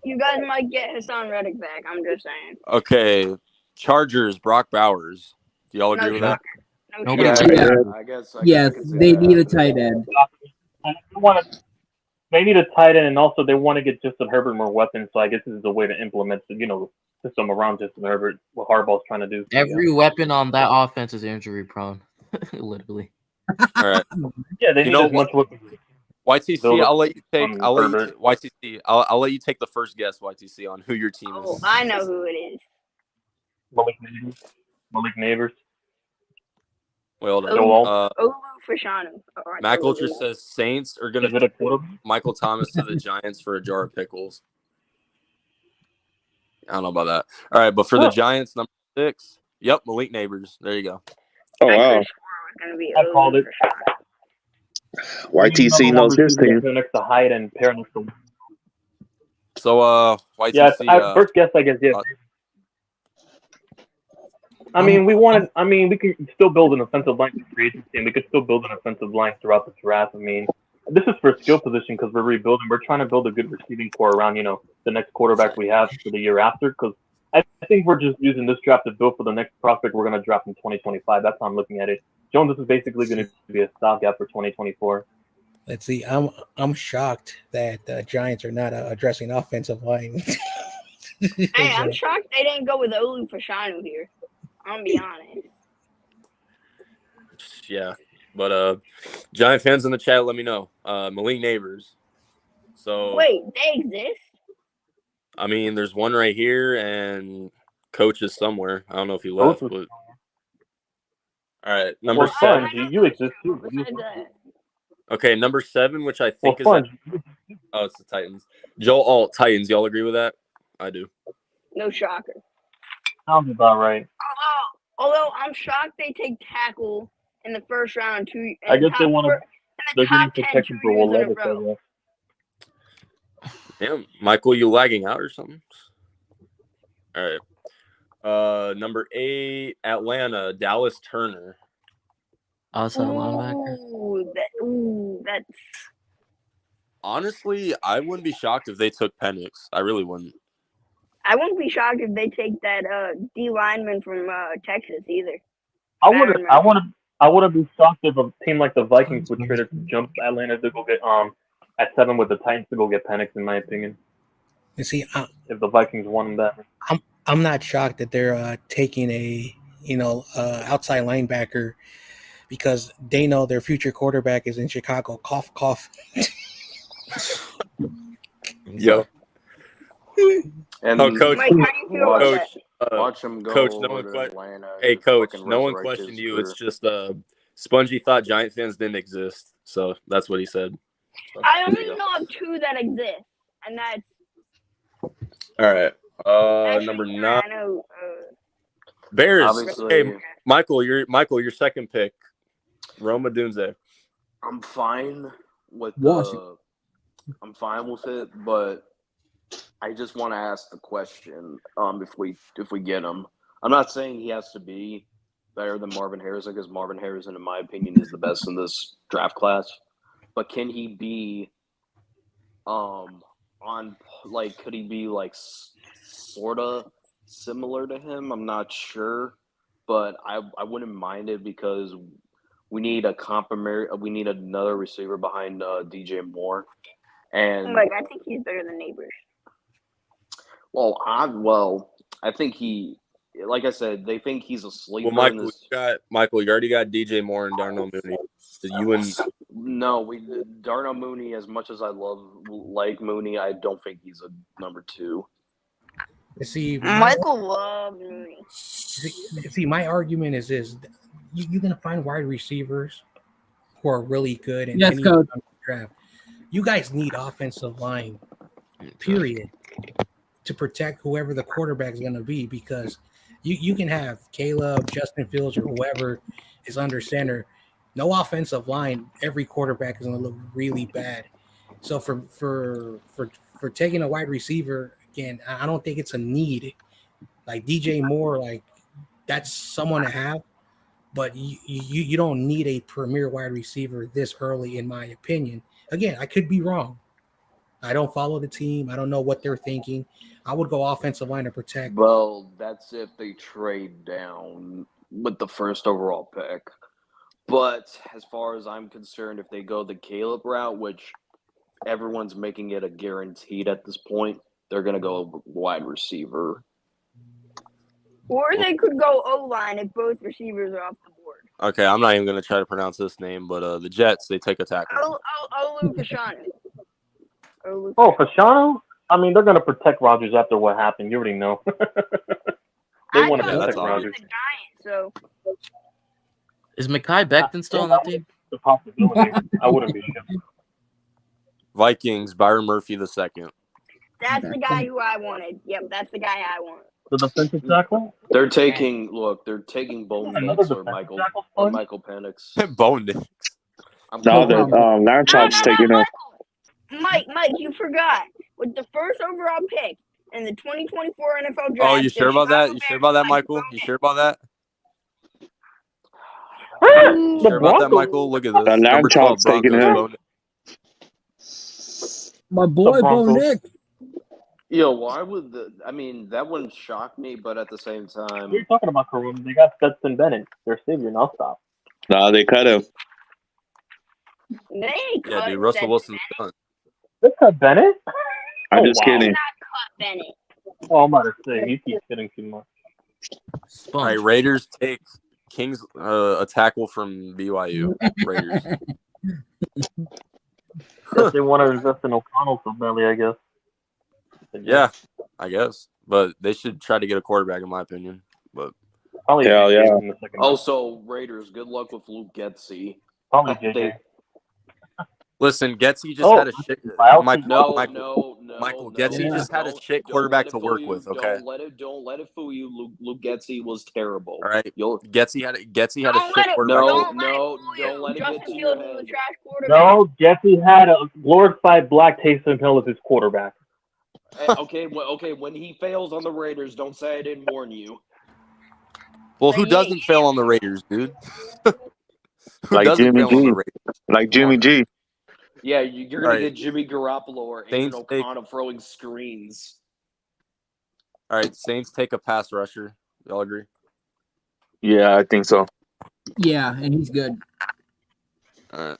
You guys might get Hassan Reddick back. I'm just saying. Okay, Chargers, Brock Bowers. Do y'all agree with that? I guess. Yes, they need a tight end. They need a tight end, and also they want to get Justin Herbert more weapons. So I guess this is a way to implement the system around Justin Herbert. What Harbaugh's trying to do. Every weapon on that offense is injury prone, literally. All right. Yeah, they need as much weapons. YTC, I'll let you take. YTC, I'll let you take the first guess. YTC on who your team is. Oh, I know who it is. Malik Neighbors. Well done. Olu Fashanu. Mac Ultra says Saints are going to put Michael Thomas to the Giants for a jar of pickles. I don't know about that. All right, but for the Giants, number 6. Yep, Malik Neighbors. There you go. Oh I knew wow, the score was going to be I called Olu it. for sure. YTC knows his team. Next to Hyde and pair next to. So Yeah, YTC. first guess, I guess. Yeah. I mean, we could still build an offensive line for free agency, and we could still build an offensive line throughout the draft. I mean, this is for skill position because we're rebuilding. We're trying to build a good receiving core around, the next quarterback we have for the year after. Because I think we're just using this draft to build for the next prospect we're going to draft in 2025. That's how I'm looking at it. Jones, this is basically going to be a stopgap for 2024. Let's see. I'm shocked that the Giants are not addressing offensive line. Hey, I'm shocked they didn't go with Olu for Shanu here. I'm gonna be honest. Yeah, but Giant fans in the chat, let me know. Malik Neighbors. So Wait, they exist? I mean, there's one right here, and Coach is somewhere. I don't know if he left. But... All right, number 7. You exist too. Okay, number 7, which I think is it's the Titans. Joe Alt, Titans. Y'all agree with that? I do. No shocker. Sounds about right. Although I'm shocked they take tackle in the first round. I guess they want to. They're getting protection for Will. Damn, Michael, you lagging out or something? All right. Number 8, Atlanta, Dallas Turner. Outside linebacker. That's. Honestly, I wouldn't be shocked if they took Penix. I really wouldn't. I wouldn't be shocked if they take that D lineman from Texas either. I wouldn't be shocked if a team like the Vikings would trade it to jump Atlanta to go get at 7 with the Titans to go get Penix, in my opinion. You see, if the Vikings won that, I'm not shocked that they're taking a outside linebacker because they know their future quarterback is in Chicago. Cough, cough. Yo. And Coach, Mike, how do you feel about that? Watch him go Coach, over to Atlanta. Hey, Coach, fucking no one resurrect questioned his you. career. It's just Spongy thought Giant fans didn't exist, so that's what he said. So, I only know of 2 that exist, and that's. All right. Actually, Number yeah, 9. I know. Bears. Obviously, Hey, Michael, your second pick. Roma Dunze. I'm fine with Washington. I'm fine with it, but I just want to ask the question. If we get him, I'm not saying he has to be better than Marvin Harrison because Marvin Harrison, in my opinion, is the best in this draft class. But can he be could he be like sort of similar to him? I'm not sure, but I wouldn't mind it because we need we need another receiver behind DJ Moore. And Like, I think he's better than Neighbors. I think he, like I said, they think he's a sleeper. Well, Michael, you already got DJ Moore and Darnell Mooney. No, Darnell Mooney. As much as I like Mooney, I don't think he's a number 2. See, Michael loves Mooney. See, my argument is this: you're gonna find wide receivers who are really good in any draft. You guys need offensive line, period, to protect whoever the quarterback is going to be because you can have Caleb, Justin Fields, or whoever is under center. No offensive line, every quarterback is going to look really bad. So for taking a wide receiver, again, I don't think it's a need. Like DJ Moore, like that's someone to have, but you don't need a premier wide receiver this early, in my opinion. Again, I could be wrong. I don't follow the team. I don't know what they're thinking. I would go offensive line to protect. Well, that's if they trade down with the first overall pick. But as far as I'm concerned, if they go the Caleb route, which everyone's making it a guaranteed at this point, they're going to go wide receiver. Or they could go O-line if both receivers are off the board. Okay, I'm not even going to try to pronounce this name, but the Jets, they take a tackle. Olu Fashanu. Oh, Fashanu? I mean, they're going to protect Rodgers after what happened. You already know. They want to protect Rodgers. The Giants, so. Is Mekhi Becton still on that team? The possibility. I wouldn't be sure. Vikings, Byron Murphy II. That's the guy who I wanted. Yep, that's the guy I want. The defensive tackle. They're taking Bo Another Nix or defensive tackle starting? Michael Penix. Bo Nix. No, the Landshark's taking him. Mike, you forgot. With the first overall pick in the 2024 NFL draft. Oh, you sure the about that? Chicago You sure Bears about that, select Michael? Bo You Nix. sure about that? The Sure about that, Broncos. Michael? Look at this. The Number 12, Landshark's taking Broncos. him. Bo Nix. My boy Bo Broncos. Nick. Yo, why would that wouldn't shock me, but at the same What time, are you talking about, Kareem? They got Stetson Bennett. Their savior. Now stop. No, they cut him. They ain't Yeah, cut dude. Russell Stetson Wilson's done. They cut Bennett? I'm Oh, just wow. kidding. Not cut Bennett. Oh, I'm about to say, he keeps getting too much. All Sponge. right, Raiders take Kings a tackle from BYU. Raiders. Guess they want to invest in O'Connell so badly, I guess. Yeah, I guess. But they should try to get a quarterback, in my opinion. But Probably Hell JJ yeah. in the second round. also Raiders. Good luck with Luke Getsy. Probably JJ. They- listen, Getsy just Oh, had a shit. Miles- Michael, No. Getsy just had a shit Don't quarterback let it to fool work you. with. Okay, Don't let it fool you. Luke Getsy was terrible. all right. You'll Getsy had a Don't shit let it- quarterback. No, Don't let it no, fool don't you. let it Justin get to your Fields was a head. trash quarterback. No, Jesse had a glorified black Taysom Hill as his quarterback. Okay, when he fails on the Raiders, don't say I didn't warn you. Well, who Yeah. doesn't fail on the Raiders, dude? Who Like doesn't Jimmy fail on G. the Raiders? Like Jimmy G. Yeah, you're All gonna right. get Jimmy Garoppolo or Aiden Saints take- O'Connell throwing screens. All right, Saints take a pass rusher. Y'all agree? Yeah, I think so. Yeah, and he's good. All right.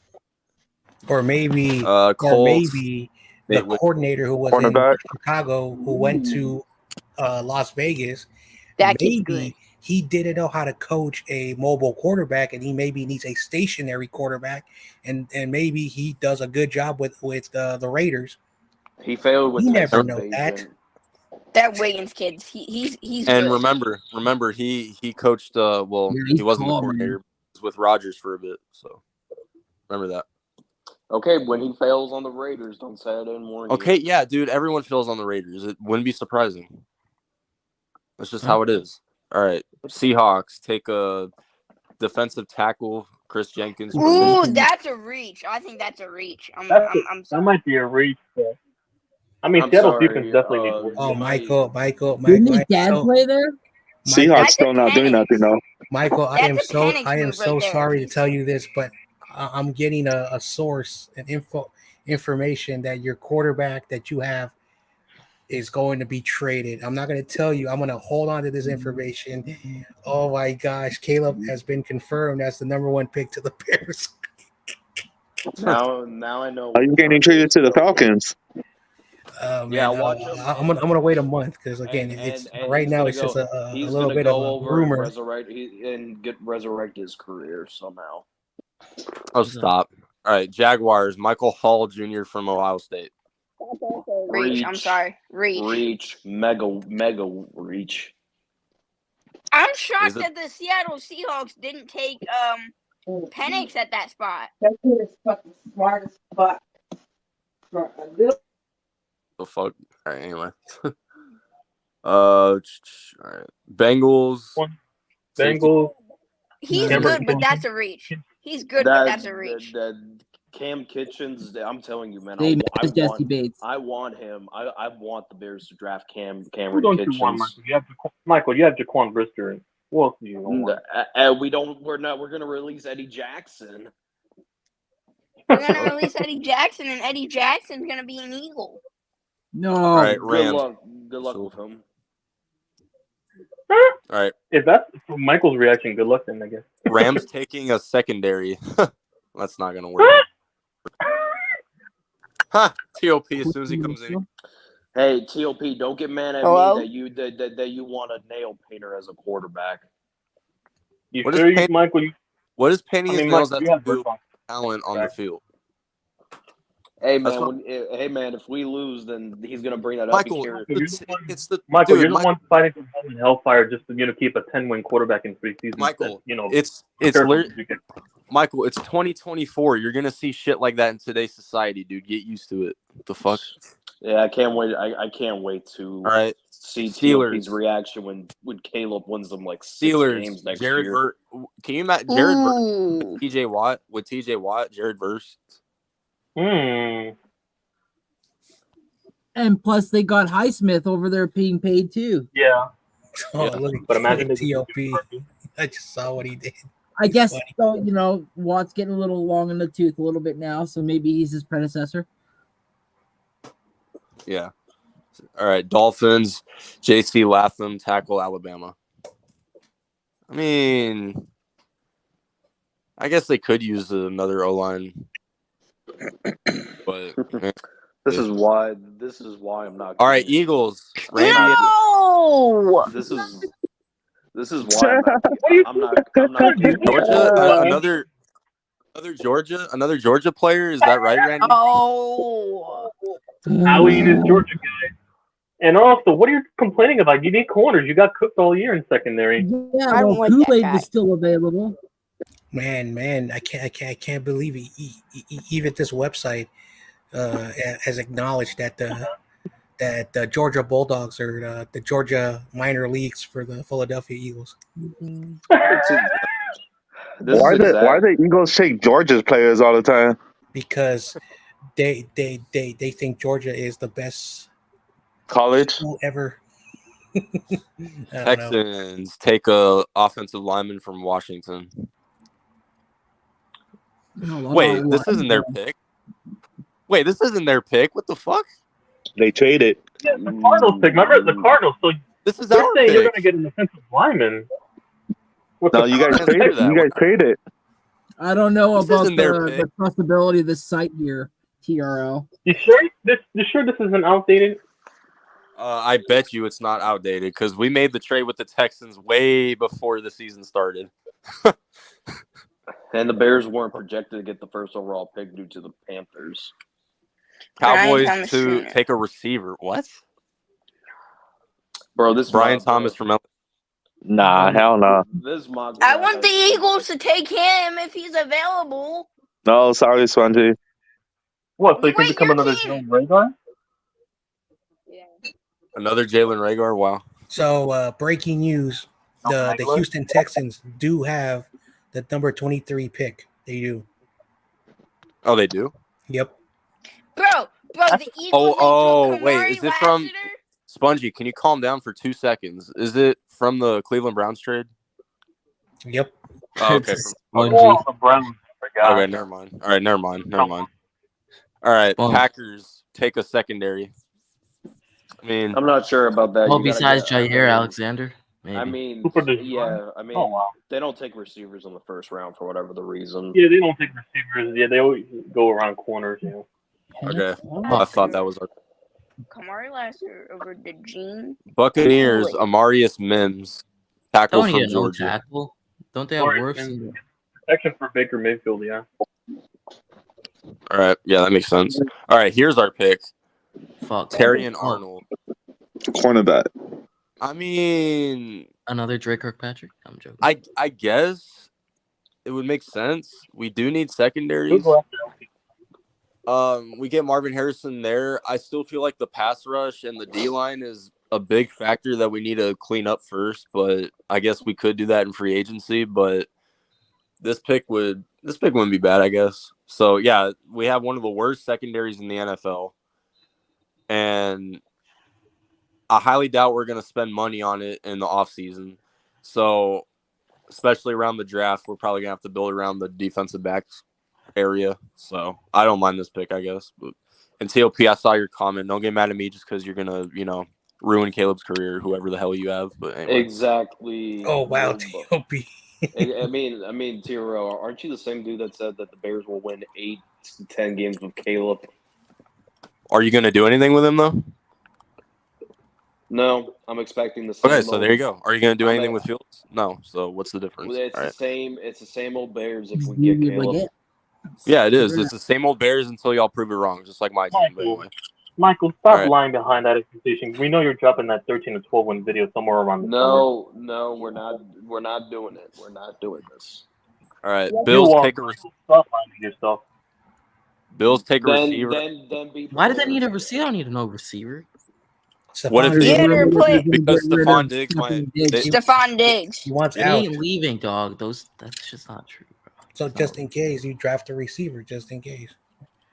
Or maybe Colts. the They would- coordinator who was in Cornerback. Chicago who went to Las Vegas. That kid's good. Maybe he didn't know how to coach a mobile quarterback, and he maybe needs a stationary quarterback, and maybe he does a good job with the Raiders. He failed with You never Tyson know Bagent. that. That Wiggins kid, he's And good. remember, he coached. Well, Yeah, he's he wasn't the tall, man. coordinator. He was with Rodgers for a bit. So remember that. Okay, when he fails on the Raiders, don't say I didn't warn you. Okay, yeah, dude. Everyone feels on the Raiders. It wouldn't be surprising. That's just how it is. All right, Seahawks take a defensive tackle, Chris Jenkins. from Ooh, Michigan. that's a reach. I think that's a reach. I'm That sorry. might be a reach. But I mean, I'm Seattle's sorry, defense definitely needs work. Oh, Yeah. Michael, Didn't his dad so- play there? Seahawks That's still a not doing Penix. nothing though. Michael, I That's am a so Penix I am move so right there. sorry to tell you this, but I'm getting a source and information that your quarterback that you have is going to be traded. I'm not going to tell you. I'm going to hold on to this information. Oh my gosh, Caleb has been confirmed as the number 1 pick to the Bears. Now I know. Are you getting traded to the Falcons? Yeah, watch him. I'm gonna wait a month because again, And- it's and right he's now gonna it's just a He's little gonna bit go of a over rumor. and resurrect his career somehow. Oh, stop. All right, Jaguars. Michael Hall Jr. from Ohio State. Reach. I'm sorry. Reach. Mega reach. I'm Is shocked it- that the Seattle Seahawks didn't take Penix at that spot. That kid is fucking smart as fuck. For a little The fuck. All right. Anyway. All right. Bengals. Bengals. He's Cameron good, but Kitchen. that's a reach. He's good, but that's a reach. That Cam Kitchens, I'm telling you, man. They I missed Jesse Bates. want him. I want the Bears to draft Who Cameron don't Kitchens. you want, Michael? You have Jaquan Brister. Who else do you want? We're gonna release Eddie Jackson. We're gonna release Eddie Jackson, and Eddie Jackson's gonna be an Eagle. No. All right, Good Rams. luck So- with him. All right, If that's Michael's reaction, good luck then, I guess. Rams taking a secondary. That's not gonna work. Huh? TOP as soon as he comes in. Hey, TOP, don't get mad at Hello? me that you want a nail painter as a quarterback. You What sure, is Penny- Michael? What is painting his nails Michael, have you to have do good with luck. talent on the field? Hey That's man, what- hey man, if we lose, then he's gonna bring that up. Michael, Here. it's the Michael, dude, you're the one fighting for hell and hellfire just to keep a 10-win quarterback in 3 seasons. Michael, that, it's Michael, it's 2024. You're gonna see shit like that in today's society, dude. Get used to it. What the fuck? Yeah, I can't wait. I can't wait to All right. see Steelers. TLP's reaction when Caleb wins them like 6 Steelers. games next Jared year. Can you imagine Jared Ooh. TJ Watt with TJ Watt? Jared Verse. And plus, they got Highsmith over there being paid too. Yeah. Oh, Yeah. look at But imagine TOP. I just saw what he did. I guess funny. though, Watt's getting a little long in the tooth a little bit now, so maybe he's his predecessor. Yeah. All right. Dolphins. J.C. Latham, tackle Alabama. I mean, I guess they could use another O-line. But This is why I'm not. all right, Eagles. Randy. No. This is why I'm not. Georgia. Another Georgia player. Is that right, Randy? Oh. Howie and his Georgia guy. And also, what are you complaining about? You need corners. You got cooked all year in secondary. Yeah, I don't well, like that Kool-Aid guy. was still available. Man, I can't believe even this website has acknowledged that the Georgia Bulldogs are the Georgia minor leagues for the Philadelphia Eagles. Why the Eagles take Georgia's players all the time? Because they think Georgia is the best College. school ever. I don't know. Texans take a offensive lineman from Washington. Wait, this isn't their pick. Wait, this isn't their pick. What the fuck? They traded. Yeah, the Cardinals pick. Remember the Cardinals. So This is they're our saying pick. you're going to get an offensive lineman. No, you guys traded. You guys traded. I don't know This about isn't their the pick. trustability of this site here, TRL. You sure this isn't outdated? I bet you it's not outdated because we made the trade with the Texans way before the season started. And the Bears weren't projected to get the first overall pick due to the Panthers. Cowboys Brian Thomas to Jr. take a receiver. What? Bro, this Brian mock Thomas draft- from L. Nah, hell no. This mock I draft want the has- Eagles to take him if he's available. No, sorry, Swansea. What? So you can Wait, become your another team- Jalen Rager? Another Jalen Rager. Wow. So breaking news: the Houston Texans do have the number 23 pick. They do. Oh, they do? Yep. Bro, the Eagles. Oh, they took wait. Kamari Is it last from year? Spongy? Can you calm down for 2 seconds? Is it from the Cleveland Browns trade? Yep. Oh, okay. It's From- Spongy. Oh, the Browns. Okay, never mind. All right, never mind. All right, Sponge. Packers take a secondary. I mean, I'm not sure about that. Well, You gotta besides get- Jair Alexander, maybe. I mean, Cooper DeJean. yeah. I mean, Oh wow. they don't take receivers in the first round for whatever the reason. Yeah, they don't take receivers. Yeah, they always go around corners. You know. okay. I thought that was our Kamari last year over the Gene. Buccaneers. Amarius Mims, tackle Don't from get no Georgia. tackle. Don't they have Sorry, worse? man. Protection for Baker Mayfield. Yeah. All right, yeah, that makes sense. All right, here's our pick: Fuck. Terry and Oh, Arnold. Cornerback. I mean, Another Drake Kirkpatrick? I'm joking. I guess it would make sense. We do need secondaries. We get Marvin Harrison there. I still feel like the pass rush and the D line is a big factor that we need to clean up first. But I guess we could do that in free agency. But this pick wouldn't be bad, I guess. So yeah, we have one of the worst secondaries in the NFL, and I highly doubt we're going to spend money on it in the offseason. So, especially around the draft, we're probably going to have to build around the defensive backs area. So, I don't mind this pick, I guess. But, and TOP, I saw your comment. Don't get mad at me just because you're going to, ruin Caleb's career, whoever the hell you have. But anyway. Exactly. Oh wow, Well, TOP. I mean, Tiro, aren't you the same dude that said that the Bears will win 8 to 10 games with Caleb? Are you going to do anything with him, though? No, I'm expecting the same. Okay, so there you go. Are you going to do I'm anything a- with Fields? No. So, what's the difference? It's All the right. same. It's the same old Bears if we You get would Caleb. get- Yeah, it is. It's the same old Bears until y'all prove it wrong, just like my team. But anyway. Michael, stop All right. lying behind that expectation. We know you're dropping that 13 to 12 win video somewhere around the summer. No, we're not. We're not doing it. We're not doing this. All right. You Bills are. take a Stop lying to yourself. receiver. Then be Why did they need a receiver? I don't need to know receiver. What if Stephon He they, had to replace because Stephon Diggs might Stephon Diggs. He wants He out. ain't leaving, dog. That's just not true, bro. So just in case you draft a receiver, just in case.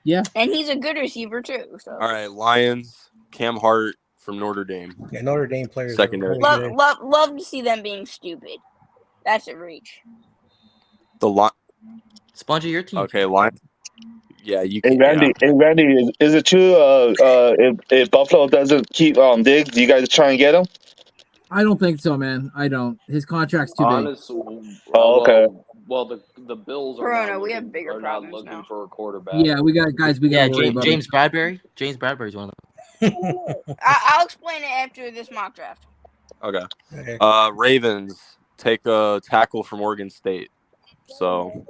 Yeah. And he's a good receiver too. So all right, Lions, Cam Hart from Notre Dame. Yeah, Notre Dame players Secondary. are really good. love to see them being stupid. That's a reach. The line. Spongy, your team. Okay, Lions. Yeah, you Hey can. Randy, Yeah. hey Randy, is it true? If Buffalo doesn't keep Diggs, do you guys try and get him? I don't think so, man. I don't. His contract's too big. Honestly, Oh, okay. Well, the Bills are Corona, not we have looking, bigger are not problems looking now. for a quarterback. Yeah, we got guys. We got Yeah, to worry about. James Bradbury. James Bradbury's one of them. I'll explain it after this mock draft. Okay. Okay. Ravens take a tackle from Oregon State. So,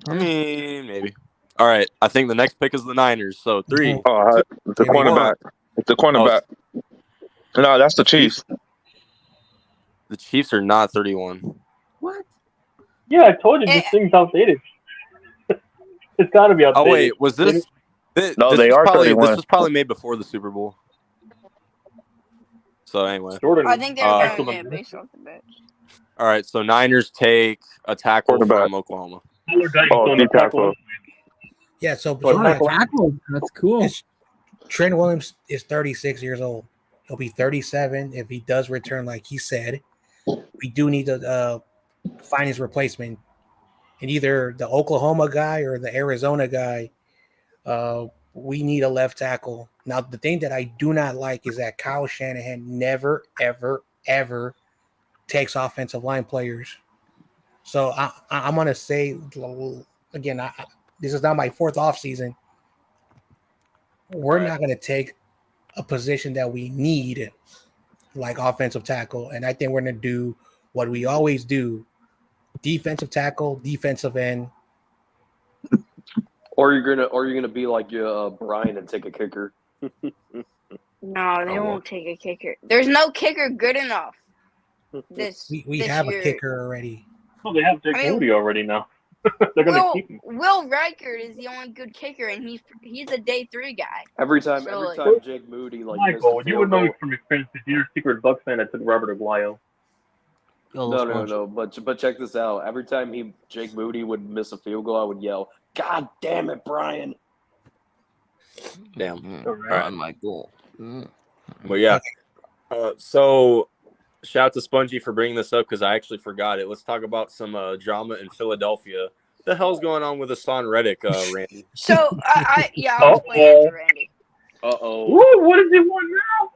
I mean, maybe. All right. I think the next pick is the Niners. So 3. Oh, the Here we go. cornerback. The cornerback. No, that's the Chiefs. The Chiefs are not 31. What? Yeah, I told you this thing's outdated. It's got to be outdated. Oh wait, was this? No, this they was are probably, 31. This was probably made before the Super Bowl. So anyway, Jordan. I think they're going to based off the bets. all right. So Niners take a tackle Quarterback. from Oklahoma. Oh, deep tackle. Yeah, so Oh, tackle. That's cool. Trent Williams is 36 years old. He'll be 37 if he does return, like he said. We do need to find his replacement. And either the Oklahoma guy or the Arizona guy, we need a left tackle. Now, the thing that I do not like is that Kyle Shanahan never, ever, ever takes offensive line players. So I'm going to say, again, this is not my 4th offseason. We're not going to take a position that we need, like offensive tackle. And I think we're going to do what we always do. Defensive tackle, defensive end. Or you're gonna be like Brian and take a kicker. No, they won't take a kicker. There's no kicker good enough. We this have year. a kicker already. Oh, they have Jake Moody already now. They're gonna keep him. Will Reichert is the only good kicker, and he's a day 3 guy. Every time Jake Moody Michael, you would know from experience because you're a secret Bucks fan that took Robert Aguayo. No. But check this out. Every time Jake Moody would miss a field goal, I would yell, "God damn it, Brian!" Damn. All right, Michael. But yeah. So shout out to Spongy for bringing this up because I actually forgot it. Let's talk about some drama in Philadelphia. What the hell's going on with Hassan Reddick, Randy? So I'll explain it to Randy. What does he want now?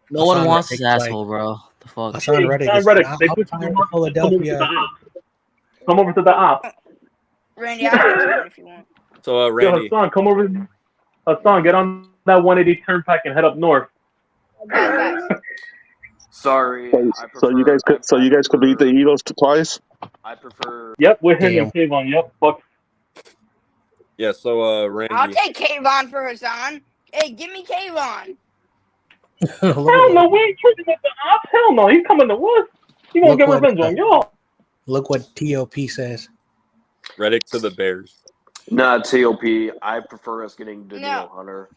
No one Hassan wants this Reddick's asshole, bro. The fuck? Hassan Reddick is outside of Philadelphia. Come over to the op. Randy, I'll explain it if you want. So Randy, Yo, Hassan, come over. Hassan, get on that 180 turnpike and head up north. Sorry. So you guys could beat the Eagles twice. I prefer. Yep, we're hitting Kayvon. Yep, fuck. Yeah, so Randy. I'll take Kayvon for Hassan. Hey, give me Kayvon. Hell no, we ain't trading at the ops. Hell no, he's coming to us. He gonna get revenge on y'all. Look what TOP says. Reddick to the Bears. Nah, TOP. I prefer us getting Danielle Hunter.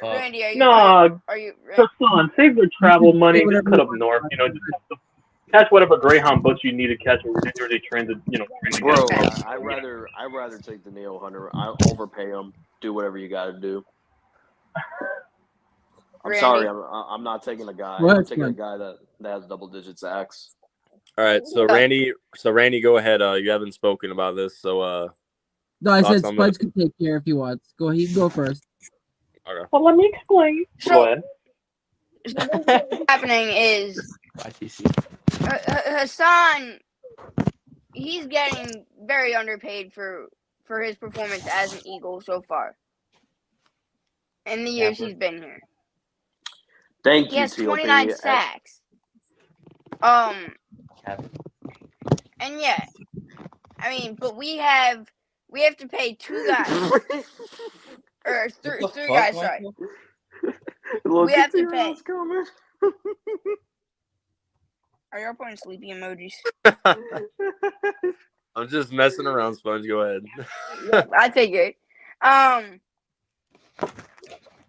Randy, are you? Nah, are you? Hassan, save the travel money. Just cut up north. You know, just catch whatever Greyhound bus you need to catch or they transit. You know, Bro, I'd rather take Danielle Hunter. I'll overpay him. Do whatever you got to do. I'm sorry, I'm not taking a guy. I'm taking a guy that has double-digit sacks. All right, so Randy, go ahead. You haven't spoken about this, so No, I said Spudge can take care if he wants. Go, he can go first. Okay. Well, let me explain. Go ahead. So what's happening is Hassan. He's getting very underpaid for his performance as an Eagle so far in the years he's been here. Thank He you, has TOP. 29 sacks. And yeah, I mean, but we have to pay 2 guys or three guys. Sorry, we have to pay. Are y'all putting sleepy emojis? I'm just messing around, Sponge. Go ahead. I figured.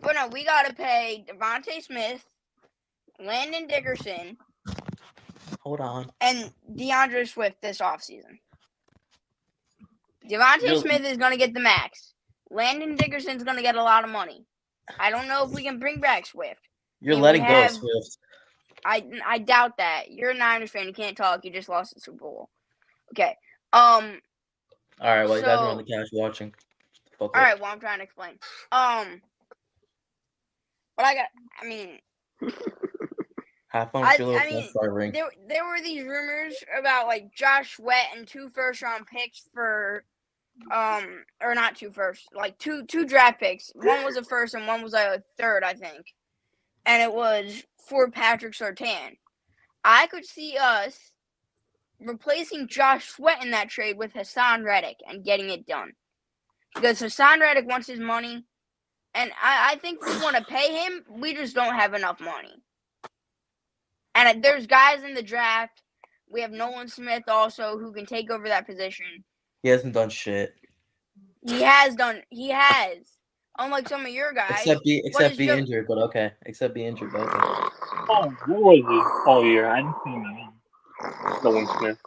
But no, we gotta pay Devontae Smith, Landon Dickerson, Hold on. and DeAndre Swift this offseason. Devontae Smith is gonna get the max. Landon Dickerson's gonna get a lot of money. I don't know if we can bring back Swift. You're And letting we go of have- Swift. I doubt that. You're a Niners fan. You can't talk. You just lost the Super Bowl. Okay. All right, well, you guys are on So- the couch watching. All right. Well, I'm trying to explain. But I mean, Have fun I with your little mean, All-Star ring. there were these rumors about like Josh Sweat and 2 first-round picks for, or not 2 first, like two draft picks. One was a first and one was a third, I think. And it was for Patrick Surtain. I could see us replacing Josh Sweat in that trade with Hassan Reddick and getting it done. Because Hassan Reddick wants his money, and I think we want to pay him. We just don't have enough money. And there's guys in the draft. We have Nolan Smith also who can take over that position. He hasn't done shit. He has. Unlike some of your guys. Except be your- injured, but okay. Except be injured, but okay. Oh, what was he all year? I didn't see him. No one Smith.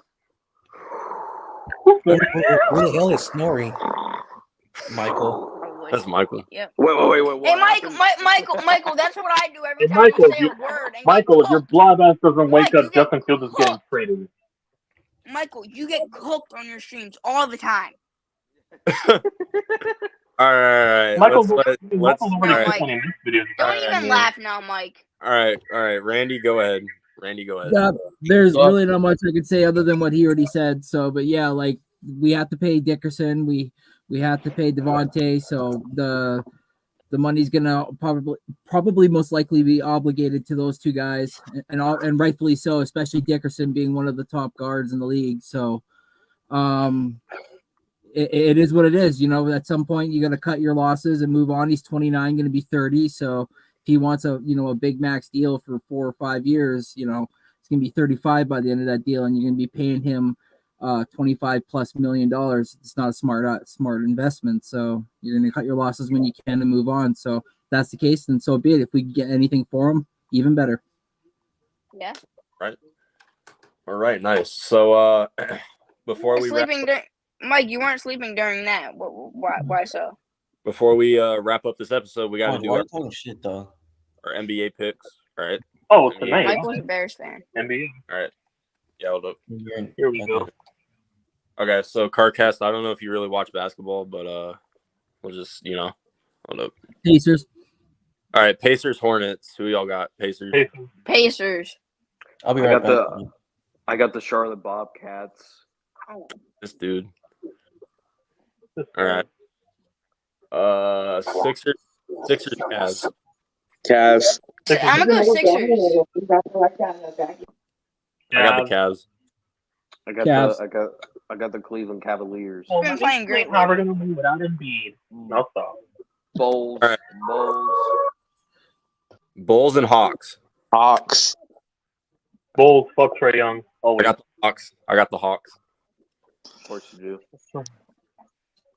Who the hell is snoring? Michael. That's Michael. Yep. Wait. Hey, Michael, that's what I do every Hey, time Michael, you say you- a word. And Michael, if your blood ass doesn't wake Mike, you up, get Justin Fields is getting traded. Michael, you get cooked on your streams all the time. All right. Michael's Let's Michael's already No, cooked Mike. on his videos. Don't Alright, even laugh now, Mike. all right. Randy, go ahead. Yeah, there's Well- really not much I could say other than what he already said. So, but yeah, like we have to pay Dickerson, we have to pay Devontae, so the money's gonna probably most likely be obligated to those two guys, and rightfully so, especially Dickerson being one of the top guards in the league. So, it is what it is. You know, at some point you got to cut your losses and move on. He's 29, going to be 30. So if he wants a big max deal for 4 or 5 years, it's going to be 35 by the end of that deal, and you're going to be paying him $25+ million. It's not a smart investment. So you're going to cut your losses when you can and move on. So if that's the case, then so be it. If we can get anything for him, even better. Yeah. Right. All right. Nice. So before we wrap, Mike, you weren't sleeping during that. Why so? before we wrap up this episode, we got to do Why are our, you talking shit, though? our NBA picks. All right. Oh, tonight. Mike was a Bears fan. NBA. All right. Yeah. Hold up. Here we go. Okay. So Carcast, I don't know if you really watch basketball, but we'll just hold up. Pacers. All right. Pacers, Hornets. Who y'all got? Pacers. Pacers. I'll be I right got back. I got the Charlotte Bobcats. Oh. This dude. All right. Sixers, Cavs. Cavs. I'm gonna go Sixers. I got the Cavs. I got Cavs. I got the Cleveland Cavaliers. Oh, Been playing great How we're lately. gonna move without Embiid? No stop. Bulls. All right. Bulls and Hawks. Hawks. Bulls. Fuck Trae Young. I Always. got the Hawks. Of course you do.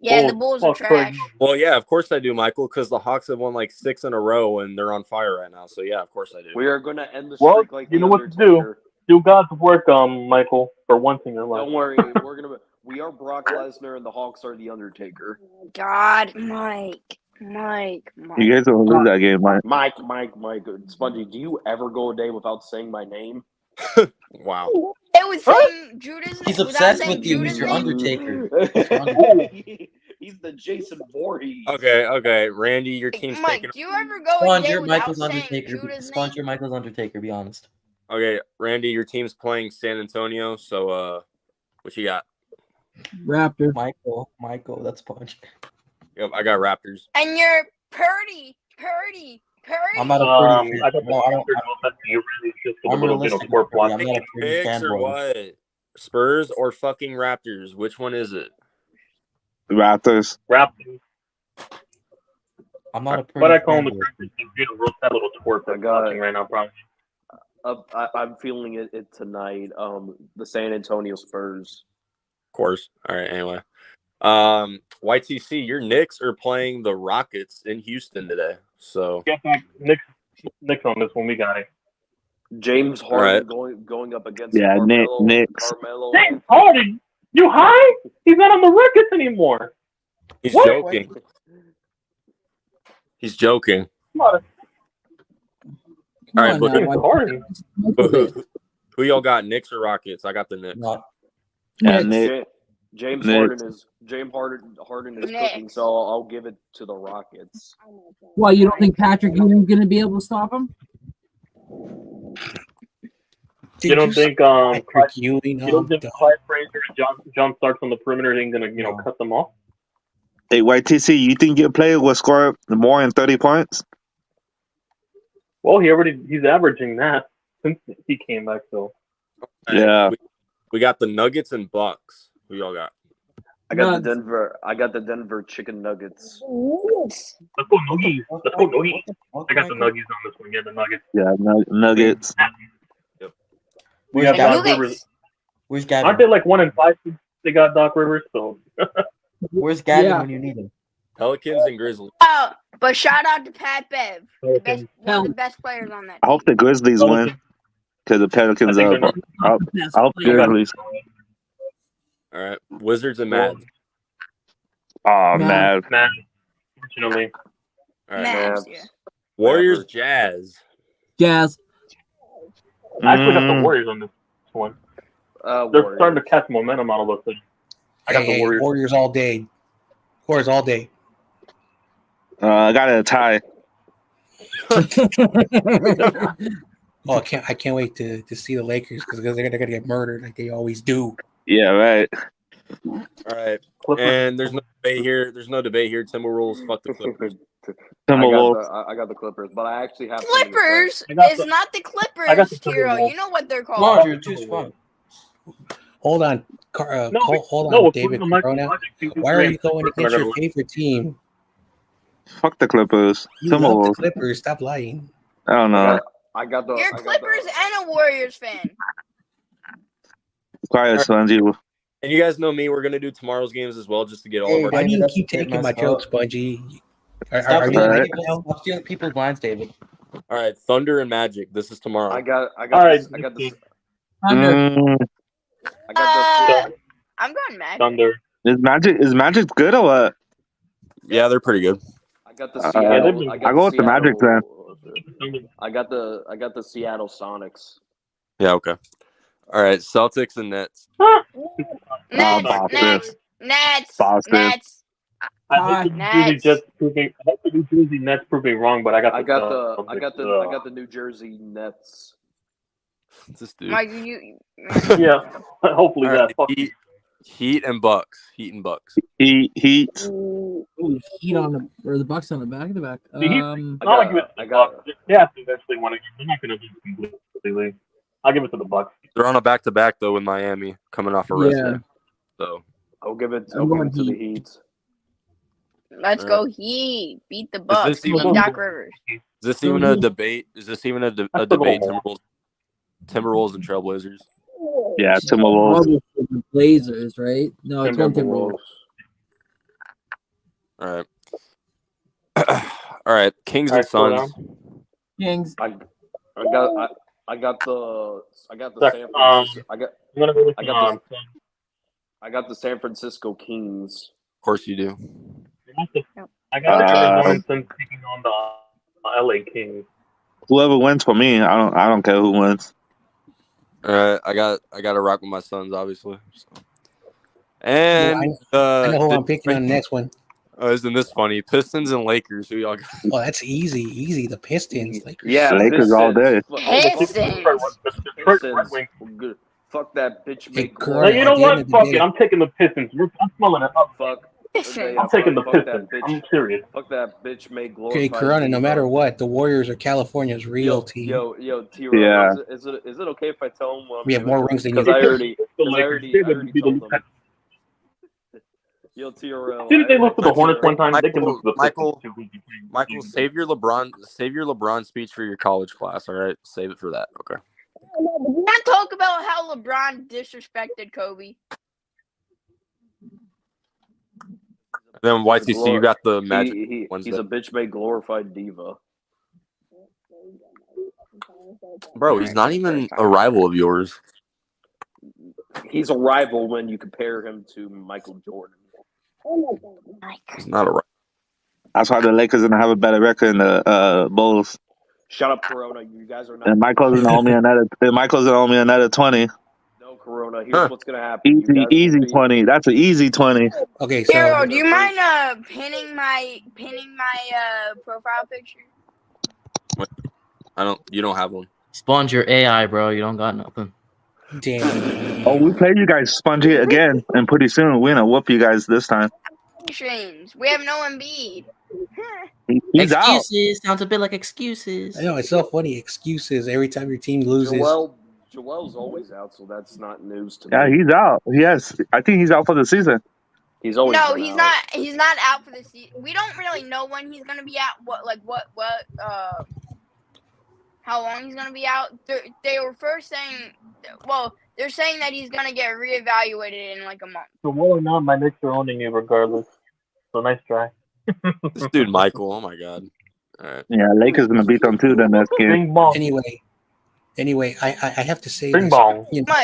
Yeah, Bulls, the Bulls are fuck Trae trash. Young. Well, yeah, of course I do, Michael, because the Hawks have won like 6 in a row and they're on fire right now. So yeah, of course I do. We are gonna end the Well, streak like you the know what to do. Undertaker. Do God's work, Michael, for once in your life. Don't worry, we are Brock Lesnar and the Hawks are the Undertaker. God, Mike. You guys don't lose that game, Mike. Mike. Spongy, do you ever go a day without saying my name? Wow. It was saying Judas. He's without obsessed saying with you. Judas He's your name. Undertaker. He's the Jason Voorhees. Okay. Randy, your team's Mike, taking. do you ever go a day Sponsor without Michael's saying Undertaker. Judas name? Sponsor Michael's Undertaker. Be honest. Okay, Randy, your team's playing San Antonio. So what you got? Raptor. Michael, that's Punch. Yep, I got Raptors. And you're Purdy. I'm not a I pretty. got the No, I don't. you really just a I'm little bit of realistic. twerp I'm watch. not a pretty Picks or fanboy. what? Spurs or fucking Raptors? Which one is it? Raptors. Raptors. I'm not a pretty But I call him the fanboy. Raptors. You know, roast that little twerp that's watching right now, probably. I'm feeling it tonight. The San Antonio Spurs. Of course. All right. Anyway, YTC, your Knicks are playing the Rockets in Houston today. So Get back, Knicks on this one. We got it. James All right. Harden going up against Yeah, Carmelo. Knicks. Carmelo. James Harden, you high? He's not on the Rockets anymore. he's What? joking. He's joking. Come on, All right, on but now, James Harden. who y'all got, Knicks or Rockets? I got the Knicks. Not Yeah, Knicks. Nick. James Knicks. Harden is Knicks. cooking, so I'll give it to the Rockets. Well, you don't think Patrick Ewing's going to be able to stop him? You don't think Patrick Ewing? you don't think Clyde Frazier and John Starks on the perimeter ain't gonna cut them off? Hey, YTC, you think your player will score more than 30 points? Well, he's averaging that since he came back. So Yeah. We got the Nuggets and Bucks. Who y'all got? I got Nugs. the Denver Chicken Nuggets. let's go Nuggies. Let's go Nuggies. I got the Nuggies on this one. Yeah, the Nuggets. Yeah, Nuggets. We Where's got Doc Gavin? Rivers. Where's Aren't Gavin? they like 1-5 since they got Doc Rivers? So Where's Gavin Yeah. when you need him? Pelicans and Grizzlies. Oh, but shout out to Pat Bev, the best, one of the best players on that I hope the Grizzlies win because the Pelicans I think are. they're I hope the Grizzlies. All right, Wizards and Mavs. Oh, Nah. man. unfortunately, All right, Mavs. Mavs. Yeah. Warriors, Jazz. Jazz. I actually got the Mm, Warriors on this one. They're Warriors. starting to catch momentum out of us. I got the Hey, Warriors. Warriors all day. Warriors all day. I got a tie. Oh, I can't wait to see the Lakers because they're gonna get murdered like they always do. Yeah, right. All right, Clippers. and there's no debate here. Timberwolves, fuck the Clippers. Timberwolves. I got the Clippers, but I actually have something to say. Clippers I got is the- not the I got Clippers, the Tiro. Timberwolves. You know what they're Come on, called. Drew, choose one. Hold on, No, hold no, on, we're David putting the Corona. Magic. Why are you going Clippers are against your gonna win. favorite team? Fuck the Clippers. You love the Timberwolves. Clippers. Stop lying. I don't know. I got the. You're I got Clippers the, and a Warriors fan. Quiet, Spongy. And you guys know me. We're gonna do tomorrow's games as well, just to get all Hey, of our. Why do you that's keep okay, taking my messed jokes, up. Spongy? Are Stop you stealing, Alright. stop stealing people's lines, David. All right, Thunder and Magic. This is tomorrow. I got All right, this. I got this. Thunder. I got this. I'm going Magic. Thunder. Is Magic good or what? Yeah, they're pretty good. I got the Yeah, Seattle. I go with the Magic then. I got the Seattle Sonics. Yeah, okay. All right, Celtics and Nets. Nets, Boston. Nets, Boston. Nets. I hope the New Jersey Jets proving. I hope the New Jersey Nets proving wrong, but I got the New Jersey Nets. This dude. Mike, you. Yeah, hopefully All that. right, Fuck. Heat and Bucks. Heat and Bucks. Heat. Ooh, Heat on the or the Bucks on the back of the back. The Heat- I I'll give got. it to the Bucks. They have to eventually win it. They're not going to lose completely. I'll give it to the Bucks. They're on a back-to-back though with Miami coming off a rest Yeah. day. So I'll give it I'm going to the Heat. Heat. Let's go Heat. Beat the Bucks. even- Beat Doc Rivers. is this even a debate? Is this even a debate? Timberwolves and Trailblazers. Yeah, Timberwolves. Obviously the Blazers, right? No, it's one Timberwolves. All right. All right. Kings and All right, Suns. Kings. I got the Sec- San Francisco. I'm going to go with I got the San Francisco Kings. Of course you do. I got the Arizona Suns taking on the LA Kings. Whoever wins for me, I don't care who wins. All right. I got to rock with my Suns, obviously. So. And I know who I'm picking on the next one. Oh, isn't this funny? Pistons and Lakers. Who y'all got? Oh, that's easy. The Pistons. Lakers. Yeah, Lakers all day. Pistons. Good. Fuck that bitch Hey, made Corona, Now, you know at the what? end of the Fuck day- it. I'm taking the Pistons. I'm smelling it up. Fuck. I'm taking the Fuck that Pistons. bitch. I'm serious. Fuck that bitch made glorified. Okay, Corona, no T-Row. matter what, the Warriors are California's real team. Yo, T-Row. Yeah. Is it okay if I tell him what I'm We have doing? more rings than you Because I do. already told them. Yo, T-Row. Didn't they lose to the Hornets one time? They can lose to the Michael, Pistons. Michael, save your LeBron speech for your college class. All right, save it for that. Okay. Did not talk about how LeBron disrespected Kobe. then YTC, you got the Magic He's Wednesday. a bitch made glorified diva. Bro, he's not even a rival of yours. He's a rival when you compare him to Michael Jordan. He's not a rival. That's why the Lakers gonna have a better record in the Bulls. Shut up, Corona. You guys are not. And Michael's gonna owe me another 20. No, Corona. Here's what's gonna happen. You guys Easy will be- 20. That's an easy 20. Okay, so Hero, do you mind pinning my profile picture? You don't have one. Sponge your AI, bro. You don't got nothing. damn. Oh, we played you guys spongy again, and pretty soon we're gonna whoop you guys this time. Streams. We have no Embiid. He's out. Excuses sounds a bit like excuses. I know it's so funny. Excuses every time your team loses. Joel's always out, so that's not news to Yeah, me. he's out. Yes, I think he's out for the season. He's always No, been he's out. not. He's not out for the season. We don't really know when he's gonna be out. How long he's gonna be out? They were first saying. Well, they're saying that he's gonna get reevaluated in like a month. So whether or not my Knicks are owning you regardless. So nice try. This dude, Michael. Oh my god. All right. Yeah, Lakers gonna beat them too the next game. Bing bong. Anyway, I have to say Bing this. bong. You know,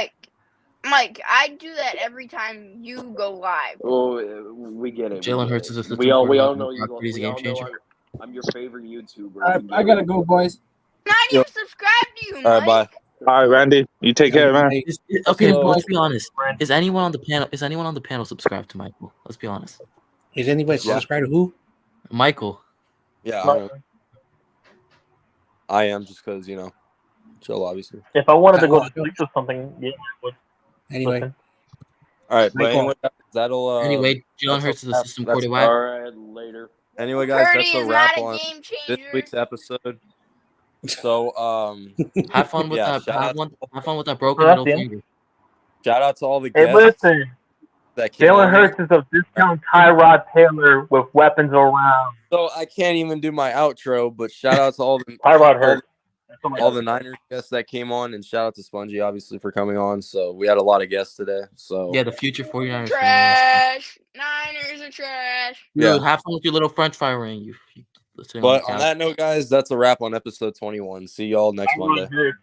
Mike, I do that every time you go live. Oh, we get it. Jalen Hurts is a We all system know you. for We game all know changer. I'm your favorite YouTuber. I gotta go, boys. Not even subscribe to you, Mike. All right, bye. All right, Randy, you take care, man. Okay, So- let's be honest. Is anyone on the panel subscribed to Michael? Let's be honest. Is anybody subscribed to who? Michael. Yeah, I am just because Joe obviously. If I wanted to go to sleep or something, yeah, I would. Anyway. Listen. All right, but Michael. anyway, that'll. Anyway, Jalen that's Hurts is a system that's- quarterback. All right, later. Anyway, guys, Purdy that's a is wrap not a on game this changer. week's episode. So, Have fun with yeah, that. shout Have fun with that broken Well, middle that's him. finger. shout out to all the Hey, guests listen. that came Jalen on here. Hurts is a discount Tyrod Taylor with weapons around. So I can't even do my outro, but shout out to all the Tyrod Hurts. all the Niners guests that came on, and shout out to Spongy obviously for coming on. So we had a lot of guests today. So Yeah, the future 49ers. Trash. Niners are trash. Dude, Yeah. have fun with your little French fry ring. You listening But on the on couch. that note, guys, that's a wrap on episode 21. See y'all next Monday. Good.